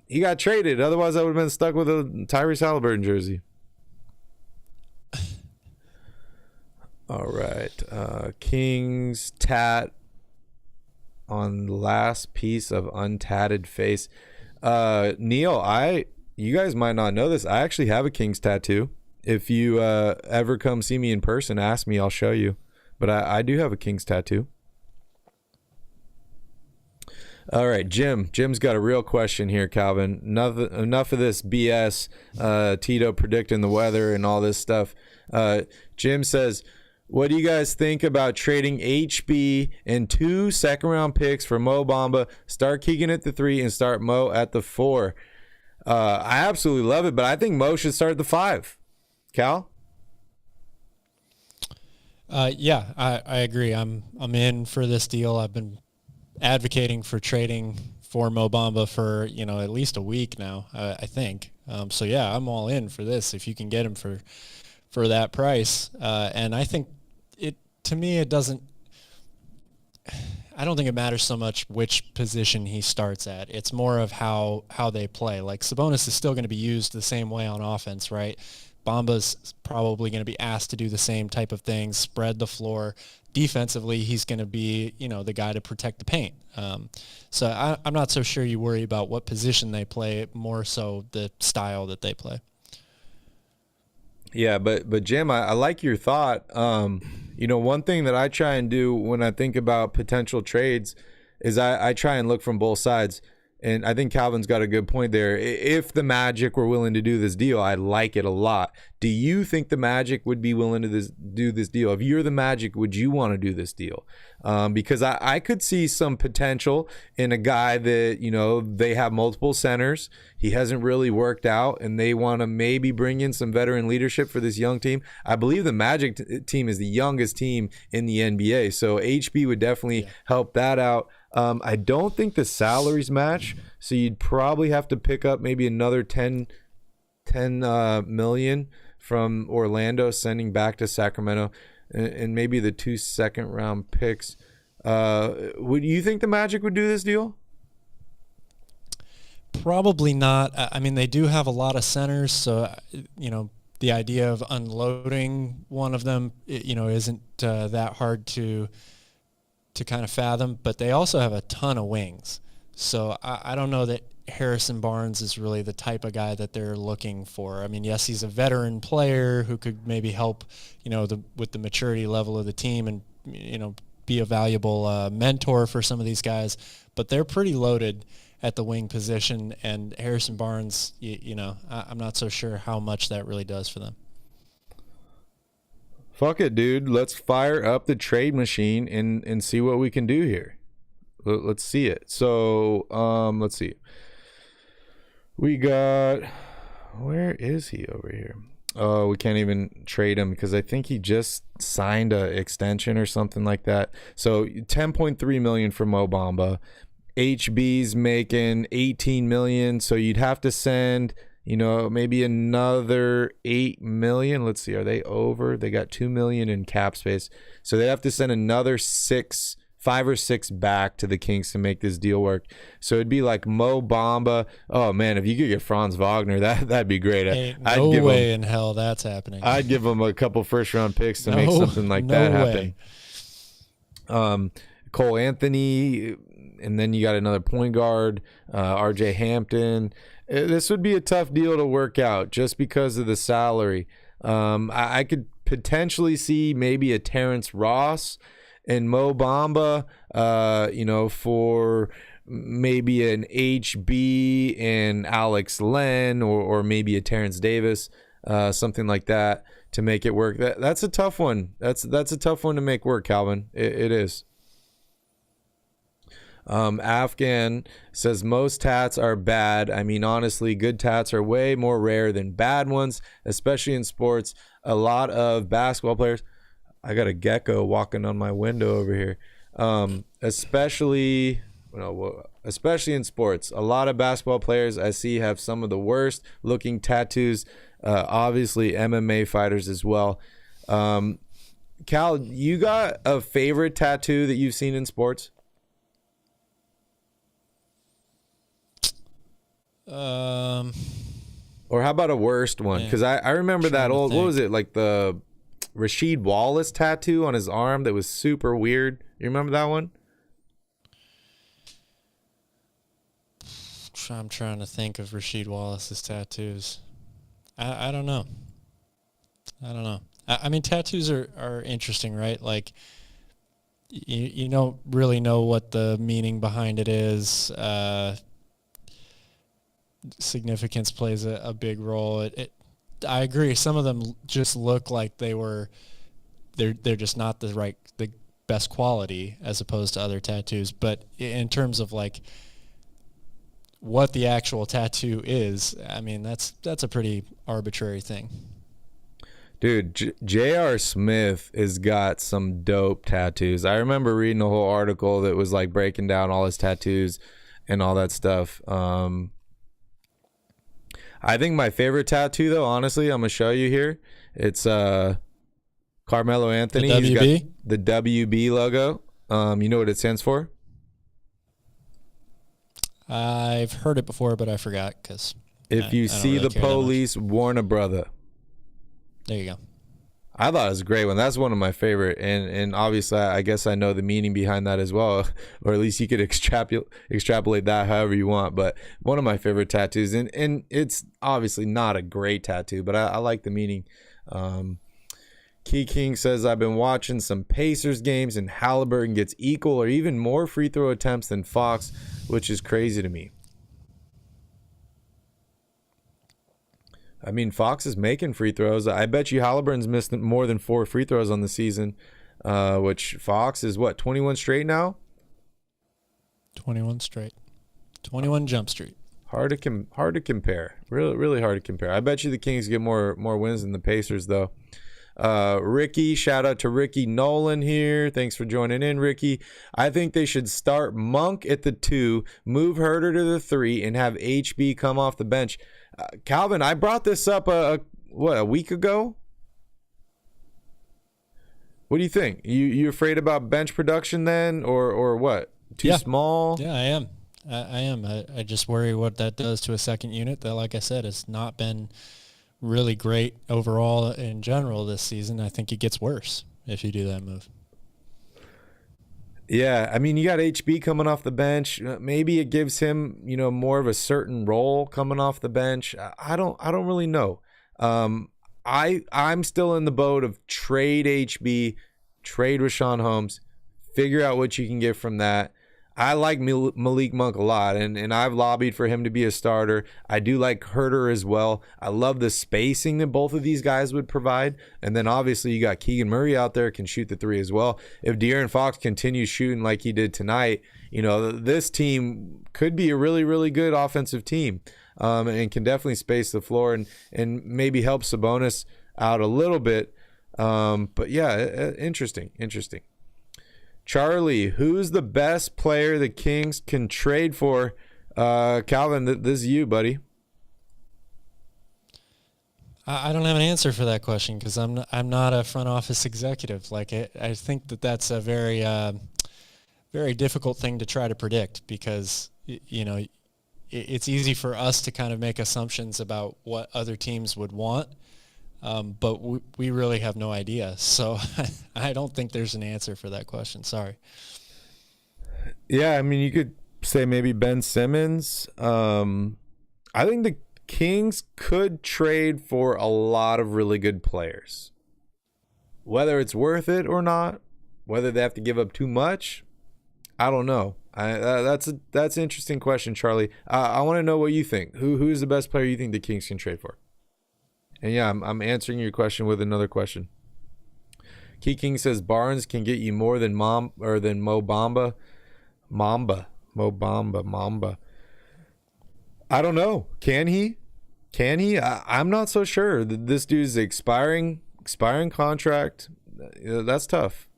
he got traded. Otherwise, I would have been stuck with a Tyrese Halliburton jersey. All right. Kings tat on last piece of untatted face. Neil, you guys might not know this. I actually have a Kings tattoo. If you ever come see me in person, ask me. I'll show you. But I do have a Kings tattoo. All right, Jim's got a real question here, Calvin. Enough of this BS, Tito predicting the weather and all this stuff. Jim says, what do you guys think about trading HB and 2 second-round picks for Mo Bamba, start Keegan at the 3, and start Mo at the 4? I absolutely love it, but I think Mo should start at the 5. Cal? Yeah, I agree. I'm in for this deal. I've been advocating for trading for Mo Bamba for, you know, at least a week now, I think. So yeah, I'm all in for this if you can get him for that price. And I think to me it doesn't. I don't think it matters so much which position he starts at. It's more of how they play. Like Sabonis is still going to be used the same way on offense, right? Bamba's probably going to be asked to do the same type of things, spread the floor. Defensively, he's going to be, the guy to protect the paint. So I'm not so sure you worry about what position they play, more so the style that they play. Yeah, but Jim, I like your thought. One thing that I try and do when I think about potential trades is I try and look from both sides. And I think Calvin's got a good point there. If the Magic were willing to do this deal, I like it a lot. Do you think the Magic would be willing to do this deal? If you're the Magic, would you want to do this deal? Because I could see some potential in a guy that, they have multiple centers. He hasn't really worked out, and they want to maybe bring in some veteran leadership for this young team. I believe the Magic team is the youngest team in the NBA, so HB would definitely help that out. I don't think the salaries match, so you'd probably have to pick up maybe another 10 million from Orlando, sending back to Sacramento, and maybe the 2 second-round picks. Would you think the Magic would do this deal? Probably not. I mean, they do have a lot of centers, so the idea of unloading one of them, isn't that hard to kind of fathom, but they also have a ton of wings. So I don't know that Harrison Barnes is really the type of guy that they're looking for. I mean, yes, he's a veteran player who could maybe help, with the maturity level of the team and, be a valuable mentor for some of these guys, but they're pretty loaded at the wing position, and Harrison Barnes, I'm not so sure how much that really does for them. Fuck it, dude. Let's fire up the trade machine and see what we can do here. Let's see it. So, let's see. We got... Where is he over here? Oh, we can't even trade him because I think he just signed an extension or something like that. So, $10.3 million for Mo Bamba. HB's making $18 million, so you'd have to send... maybe another $8 million. Let's see, are they over? They got $2 million in cap space, so they have to send another 5 or 6 back to the Kings to make this deal work. So it'd be like Mo Bamba. Oh man, if you could get Franz Wagner, that'd be great. Ain't no way in hell that's happening. I'd give him a couple first-round picks to make something like that happen. Cole Anthony, and then you got another point guard, RJ Hampton. This would be a tough deal to work out just because of the salary. I could potentially see maybe a Terrence Ross and Mo Bamba, for maybe an HB and Alex Len, or maybe a Terrence Davis, something like that to make it work. That's a tough one. That's a tough one to make work, Calvin. It is. Afghan says most tats are bad. I mean, honestly, good tats are way more rare than bad ones, especially in sports. A lot of basketball players. I got a gecko walking on my window over here. Especially in sports. A lot of basketball players I see have some of the worst looking tattoos. Obviously, MMA fighters as well. Cal, you got a favorite tattoo that you've seen in sports? Or how about a worst one? Because I remember that old, what was it, like the Rasheed Wallace tattoo on his arm that was super weird. You remember that one? I'm trying to think of Rasheed Wallace's tattoos. I don't know. I mean, tattoos are interesting, right? Like, you don't really know what the meaning behind it is. Significance plays a big role. I agree. Some of them just look like they're just not the best quality as opposed to other tattoos. But in terms of like what the actual tattoo is, I mean, that's a pretty arbitrary thing. Dude, J.R. Smith has got some dope tattoos. I remember reading a whole article that was like breaking down all his tattoos and all that stuff. I think my favorite tattoo, though, honestly, I'm going to show you here. It's Carmelo Anthony. The WB? He's got the WB logo. You know what it stands for? I've heard it before, but I forgot because if you see the police, warn a brother. There you go. I thought it was a great one. That's one of my favorite, and obviously I guess I know the meaning behind that as well, or at least you could extrapolate that however you want. But one of my favorite tattoos, and it's obviously not a great tattoo, but I like the meaning. Key King says, I've been watching some Pacers games, and Halliburton gets equal or even more free throw attempts than Fox, which is crazy to me. I mean, Fox is making free throws. I bet you Halliburton's missed more than 4 free throws on the season, which Fox is, 21 straight now? 21 straight. 21 jump street. Hard to compare. Really, really hard to compare. I bet you the Kings get more wins than the Pacers, though. Ricky, shout out to Ricky Nolan here. Thanks for joining in, Ricky. I think they should start Monk at the 2, move Herter to the 3, and have HB come off the bench. Calvin, I brought this up a week ago? What do you think? You afraid about bench production then, or what? Too small? Yeah, I am. I am. I just worry what that does to a second unit that, like I said, has not been really great overall in general this season. I think it gets worse if you do that move. Yeah, I mean, you got HB coming off the bench. Maybe it gives him, more of a certain role coming off the bench. I don't really know. I'm still in the boat of trade HB, trade Rashawn Holmes, figure out what you can get from that. I like Malik Monk a lot, and I've lobbied for him to be a starter. I do like Herter as well. I love the spacing that both of these guys would provide. And then obviously you got Keegan Murray out there, can shoot the 3 as well. If De'Aaron Fox continues shooting like he did tonight, this team could be a really, really good offensive team, and can definitely space the floor and maybe help Sabonis out a little bit. But yeah, interesting. Charlie, who's the best player the Kings can trade for? Calvin, this is you, buddy. I don't have an answer for that question because I'm not a front office executive. Like I think that's a very very difficult thing to try to predict because it's easy for us to kind of make assumptions about what other teams would want. But we really have no idea. So I don't think there's an answer for that question. Sorry. Yeah, I mean, you could say maybe Ben Simmons. I think the Kings could trade for a lot of really good players. Whether it's worth it or not, whether they have to give up too much, I don't know. That's an interesting question, Charlie. I want to know what you think. Who's the best player you think the Kings can trade for? And yeah, I'm answering your question with another question. Key King says Barnes can get you more than Mo Bamba. Mamba. I don't know. Can he? I'm not so sure. This dude's expiring contract. That's tough.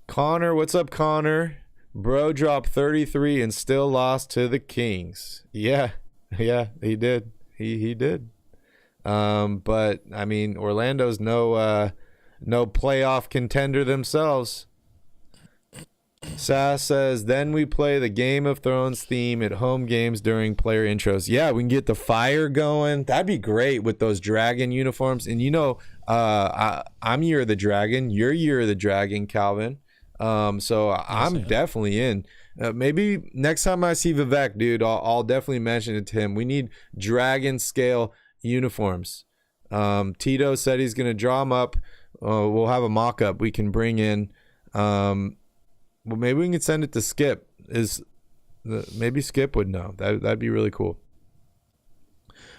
Connor, what's up, Connor? Bro dropped 33 and still lost to the Kings. Yeah, he did. He did. But I mean, Orlando's no playoff contender themselves. Sass says, then we play the Game of Thrones theme at home games during player intros. Yeah, we can get the fire going. That'd be great with those dragon uniforms. And I'm Year of the Dragon. You're Year of the Dragon, Calvin. So I'm definitely in. Maybe next time I see Vivek, dude, I'll definitely mention it to him. We need dragon scale uniforms. Tito said he's going to draw them up. We'll have a mock-up we can bring in. Well, maybe we can send it to Skip. Maybe Skip would know. That'd be really cool.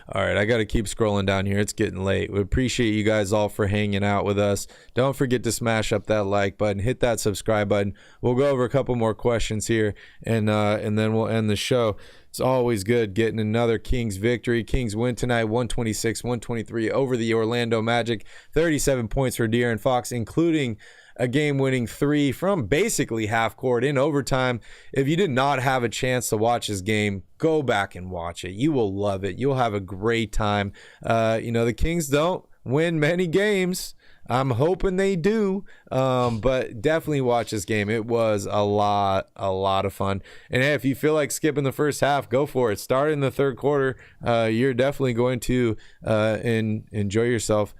All right, I got to keep scrolling down here. It's getting late. We appreciate you guys all for hanging out with us. Don't forget to smash up that like button, hit that subscribe button. We'll go over a couple more questions here, and then we'll end the show. It's always good getting another Kings victory. Kings win tonight, 126-123 over the Orlando Magic. 37 points for De'Aaron Fox, including a game-winning 3 from basically half court in overtime. If you did not have a chance to watch this game, go back and watch it. You will love it. You'll have a great time. The Kings don't win many games. I'm hoping they do, but definitely watch this game. It was a lot of fun. And hey, if you feel like skipping the first half, go for it. Start in the third quarter. You're definitely going to enjoy yourself.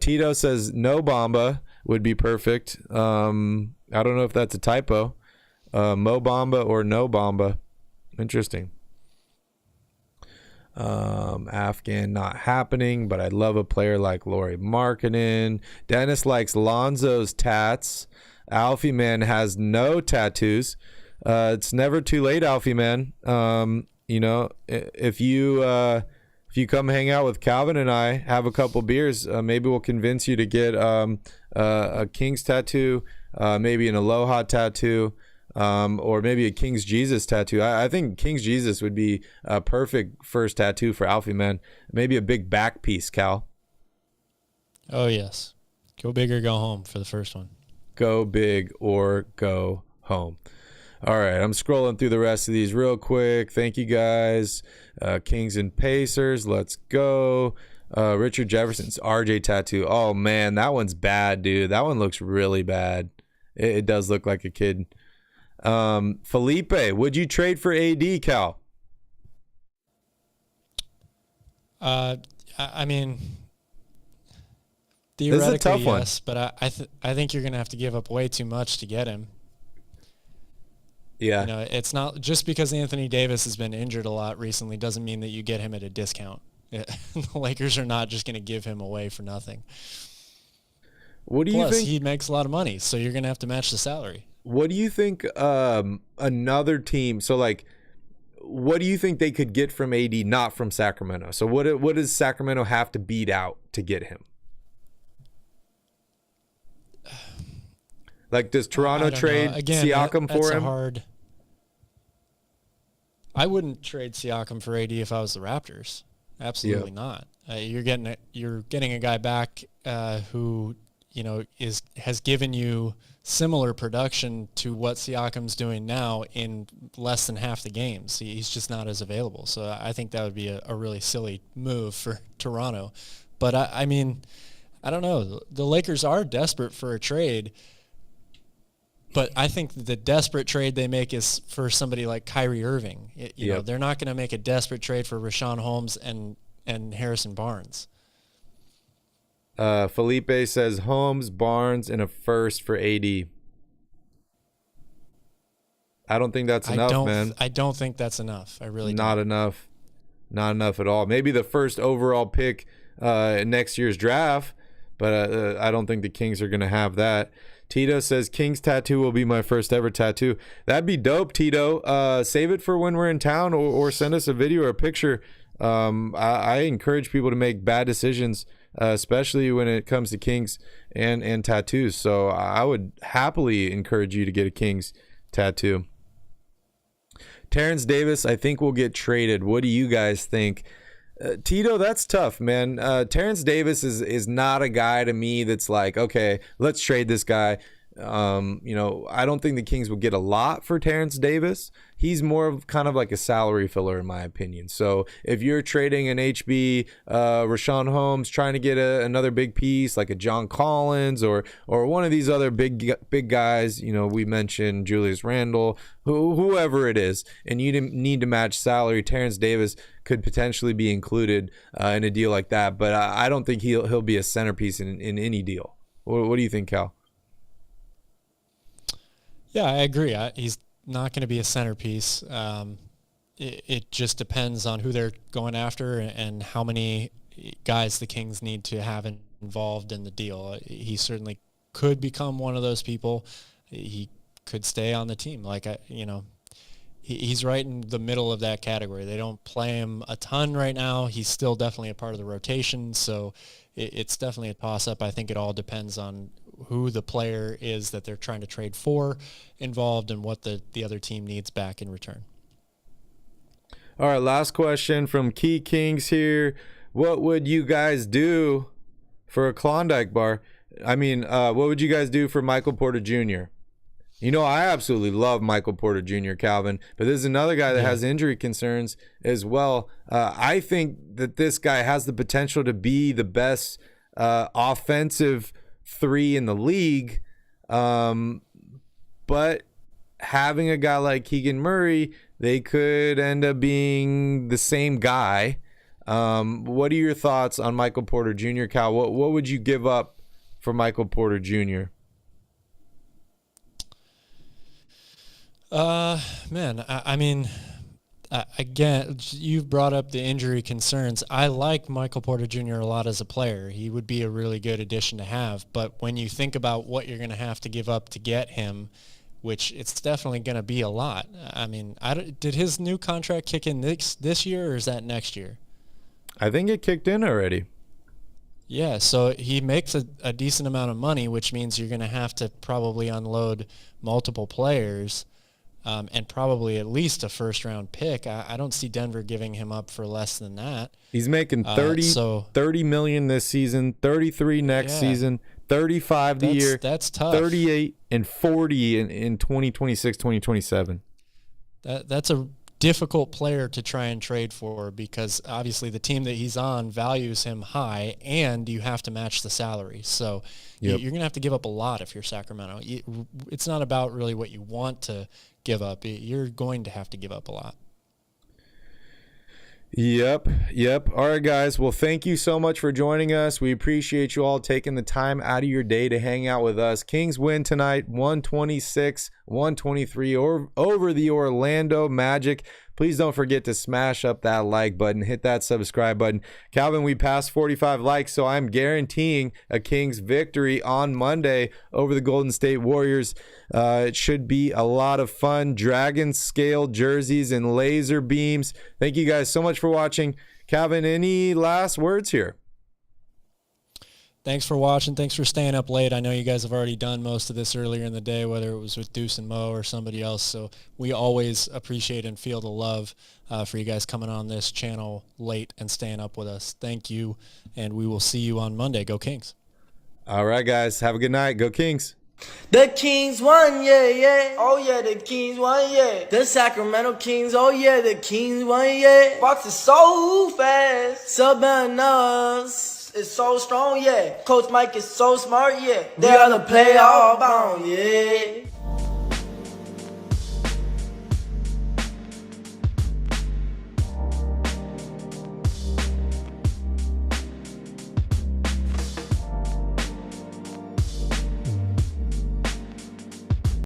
Tito says no Bamba would be perfect. I don't know if that's a typo. Mo Bamba or no Bamba. Interesting. Afghan not happening, but I'd love a player like Lauri Markkanen. Dennis likes Lonzo's tats. Alfie Man has no tattoos. It's never too late, Alfie Man. If you come hang out with Calvin and I, have a couple beers, maybe we'll convince you to get a Kings tattoo, maybe an Aloha tattoo, or maybe a King's Jesus tattoo. I think King's Jesus would be a perfect first tattoo for Alfie Man. Maybe a big back piece, Cal. Oh, yes. Go big or go home for the first one. Go big or go home. All right, I'm scrolling through the rest of these real quick. Thank you, guys. Kings and Pacers, let's go. Richard Jefferson's RJ tattoo. Oh, man, that one's bad, dude. That one looks really bad. It does look like a kid. Felipe, would you trade for AD, Cal? I mean, theoretically, this is a tough one. yes, but I think you're going to have to give up way too much to get him. Yeah. You know, it's not just because Anthony Davis has been injured a lot recently doesn't mean that you get him at a discount. The Lakers are not just going to give him away for nothing. What do you Plus, think? he makes a lot of money, so you're going to have to match the salary. What do you think another team, so like, what do you think they could get from AD, not from Sacramento? So what does Sacramento have to beat out to get him? Like, does Toronto trade Siakam for him? I wouldn't trade Siakam for AD if I was the Raptors. Absolutely not. You're getting a guy back who has given you similar production to what Siakam's doing now in less than half the games. He's just not as available. So I think that would be a really silly move for Toronto. But I mean, I don't know. The Lakers are desperate for a trade. But I think the desperate trade they make is for somebody like Kyrie Irving. You know, they're not going to make a desperate trade for Rashawn Holmes and Harrison Barnes. Felipe says Holmes, Barnes, and a first for AD. I don't think that's enough, man. I don't think that's enough. I really not don't. enough. Not enough at all. Maybe the first overall pick in next year's draft, but I don't think the Kings are going to have that. Tito says King's tattoo will be my first ever tattoo. That'd be dope, Tito. Save it for when we're in town, or send us a video or a picture. I encourage people to make bad decisions, especially when it comes to Kings and tattoos. So I would happily encourage you to get a Kings tattoo. Terrence Davis, I think, will get traded. What do you guys think? Tito, that's tough, man. Terrence Davis is not a guy to me that's like, okay, let's trade this guy. I don't think the Kings will get a lot for Terrence Davis. He's more of kind of like a salary filler, in my opinion. So if you're trading an HB, Rashawn Holmes, trying to get another big piece like a John Collins or one of these other big guys, we mentioned Julius Randle, whoever it is, and you need to match salary, Terrence Davis could potentially be included in a deal like that. But I don't think he'll be a centerpiece in any deal. What do you think, Cal? Yeah, I agree. He's not going to be a centerpiece. It just depends on who they're going after and how many guys the Kings need to have involved in the deal. He certainly could become one of those people. He could stay on the team. He's right in the middle of that category. They don't play him a ton right now. He's still definitely a part of the rotation, so it's definitely a toss-up. I think it all depends on who the player is that they're trying to trade for involved and what the other team needs back in return. All right, last question from Key Kings here. What would you guys do for a Klondike bar? I mean, what would you guys do for Michael Porter Jr.? I absolutely love Michael Porter Jr., Calvin, but this is another guy that has injury concerns as well. I think that this guy has the potential to be the best offensive three in the league, but having a guy like Keegan Murray, they could end up being the same guy. What are your thoughts on Michael Porter Jr., Cal? What would you give up for Michael Porter Jr.? Man, I mean, again, you've brought up the injury concerns. I like Michael Porter Jr. a lot as a player. He would be a really good addition to have. But when you think about what you're going to have to give up to get him, which it's definitely going to be a lot. I mean, did his new contract kick in this year, or is that next year? I think it kicked in already. Yeah, so he makes a decent amount of money, which means you're going to have to probably unload multiple players. And probably at least a first-round pick. I don't see Denver giving him up for less than that. He's making $30 million this season, 33 next season, 35 the year. That's tough. 38 and 40 in 2026, 2027. That's a difficult player to try and trade for because obviously the team that he's on values him high, and you have to match the salary. So you're going to have to give up a lot if you're Sacramento. It's not about really what you want to give up. You're going to have to give up a lot. Yep. All right, guys. Well, thank you so much for joining us. We appreciate you all taking the time out of your day to hang out with us. Kings win tonight, 126-123 over the Orlando Magic. Please don't forget to smash up that like button, hit that subscribe button. Calvin, we passed 45 likes, so I'm guaranteeing a Kings victory on Monday over the Golden State Warriors. It should be a lot of fun. Dragon scale jerseys and laser beams. Thank you guys so much for watching. Calvin, any last words here? Thanks for watching. Thanks for staying up late. I know you guys have already done most of this earlier in the day, whether it was with Deuce and Mo or somebody else. So we always appreciate and feel the love for you guys coming on this channel late and staying up with us. Thank you, and we will see you on Monday. Go Kings. All right, guys. Have a good night. Go Kings. The Kings won, yeah. Oh yeah, the Kings won, yeah. The Sacramento Kings, oh yeah, the Kings won, yeah. Fox is so fast, Sabanas is so strong, yeah. Coach Mike is so smart, yeah. They are the playoff bound, yeah.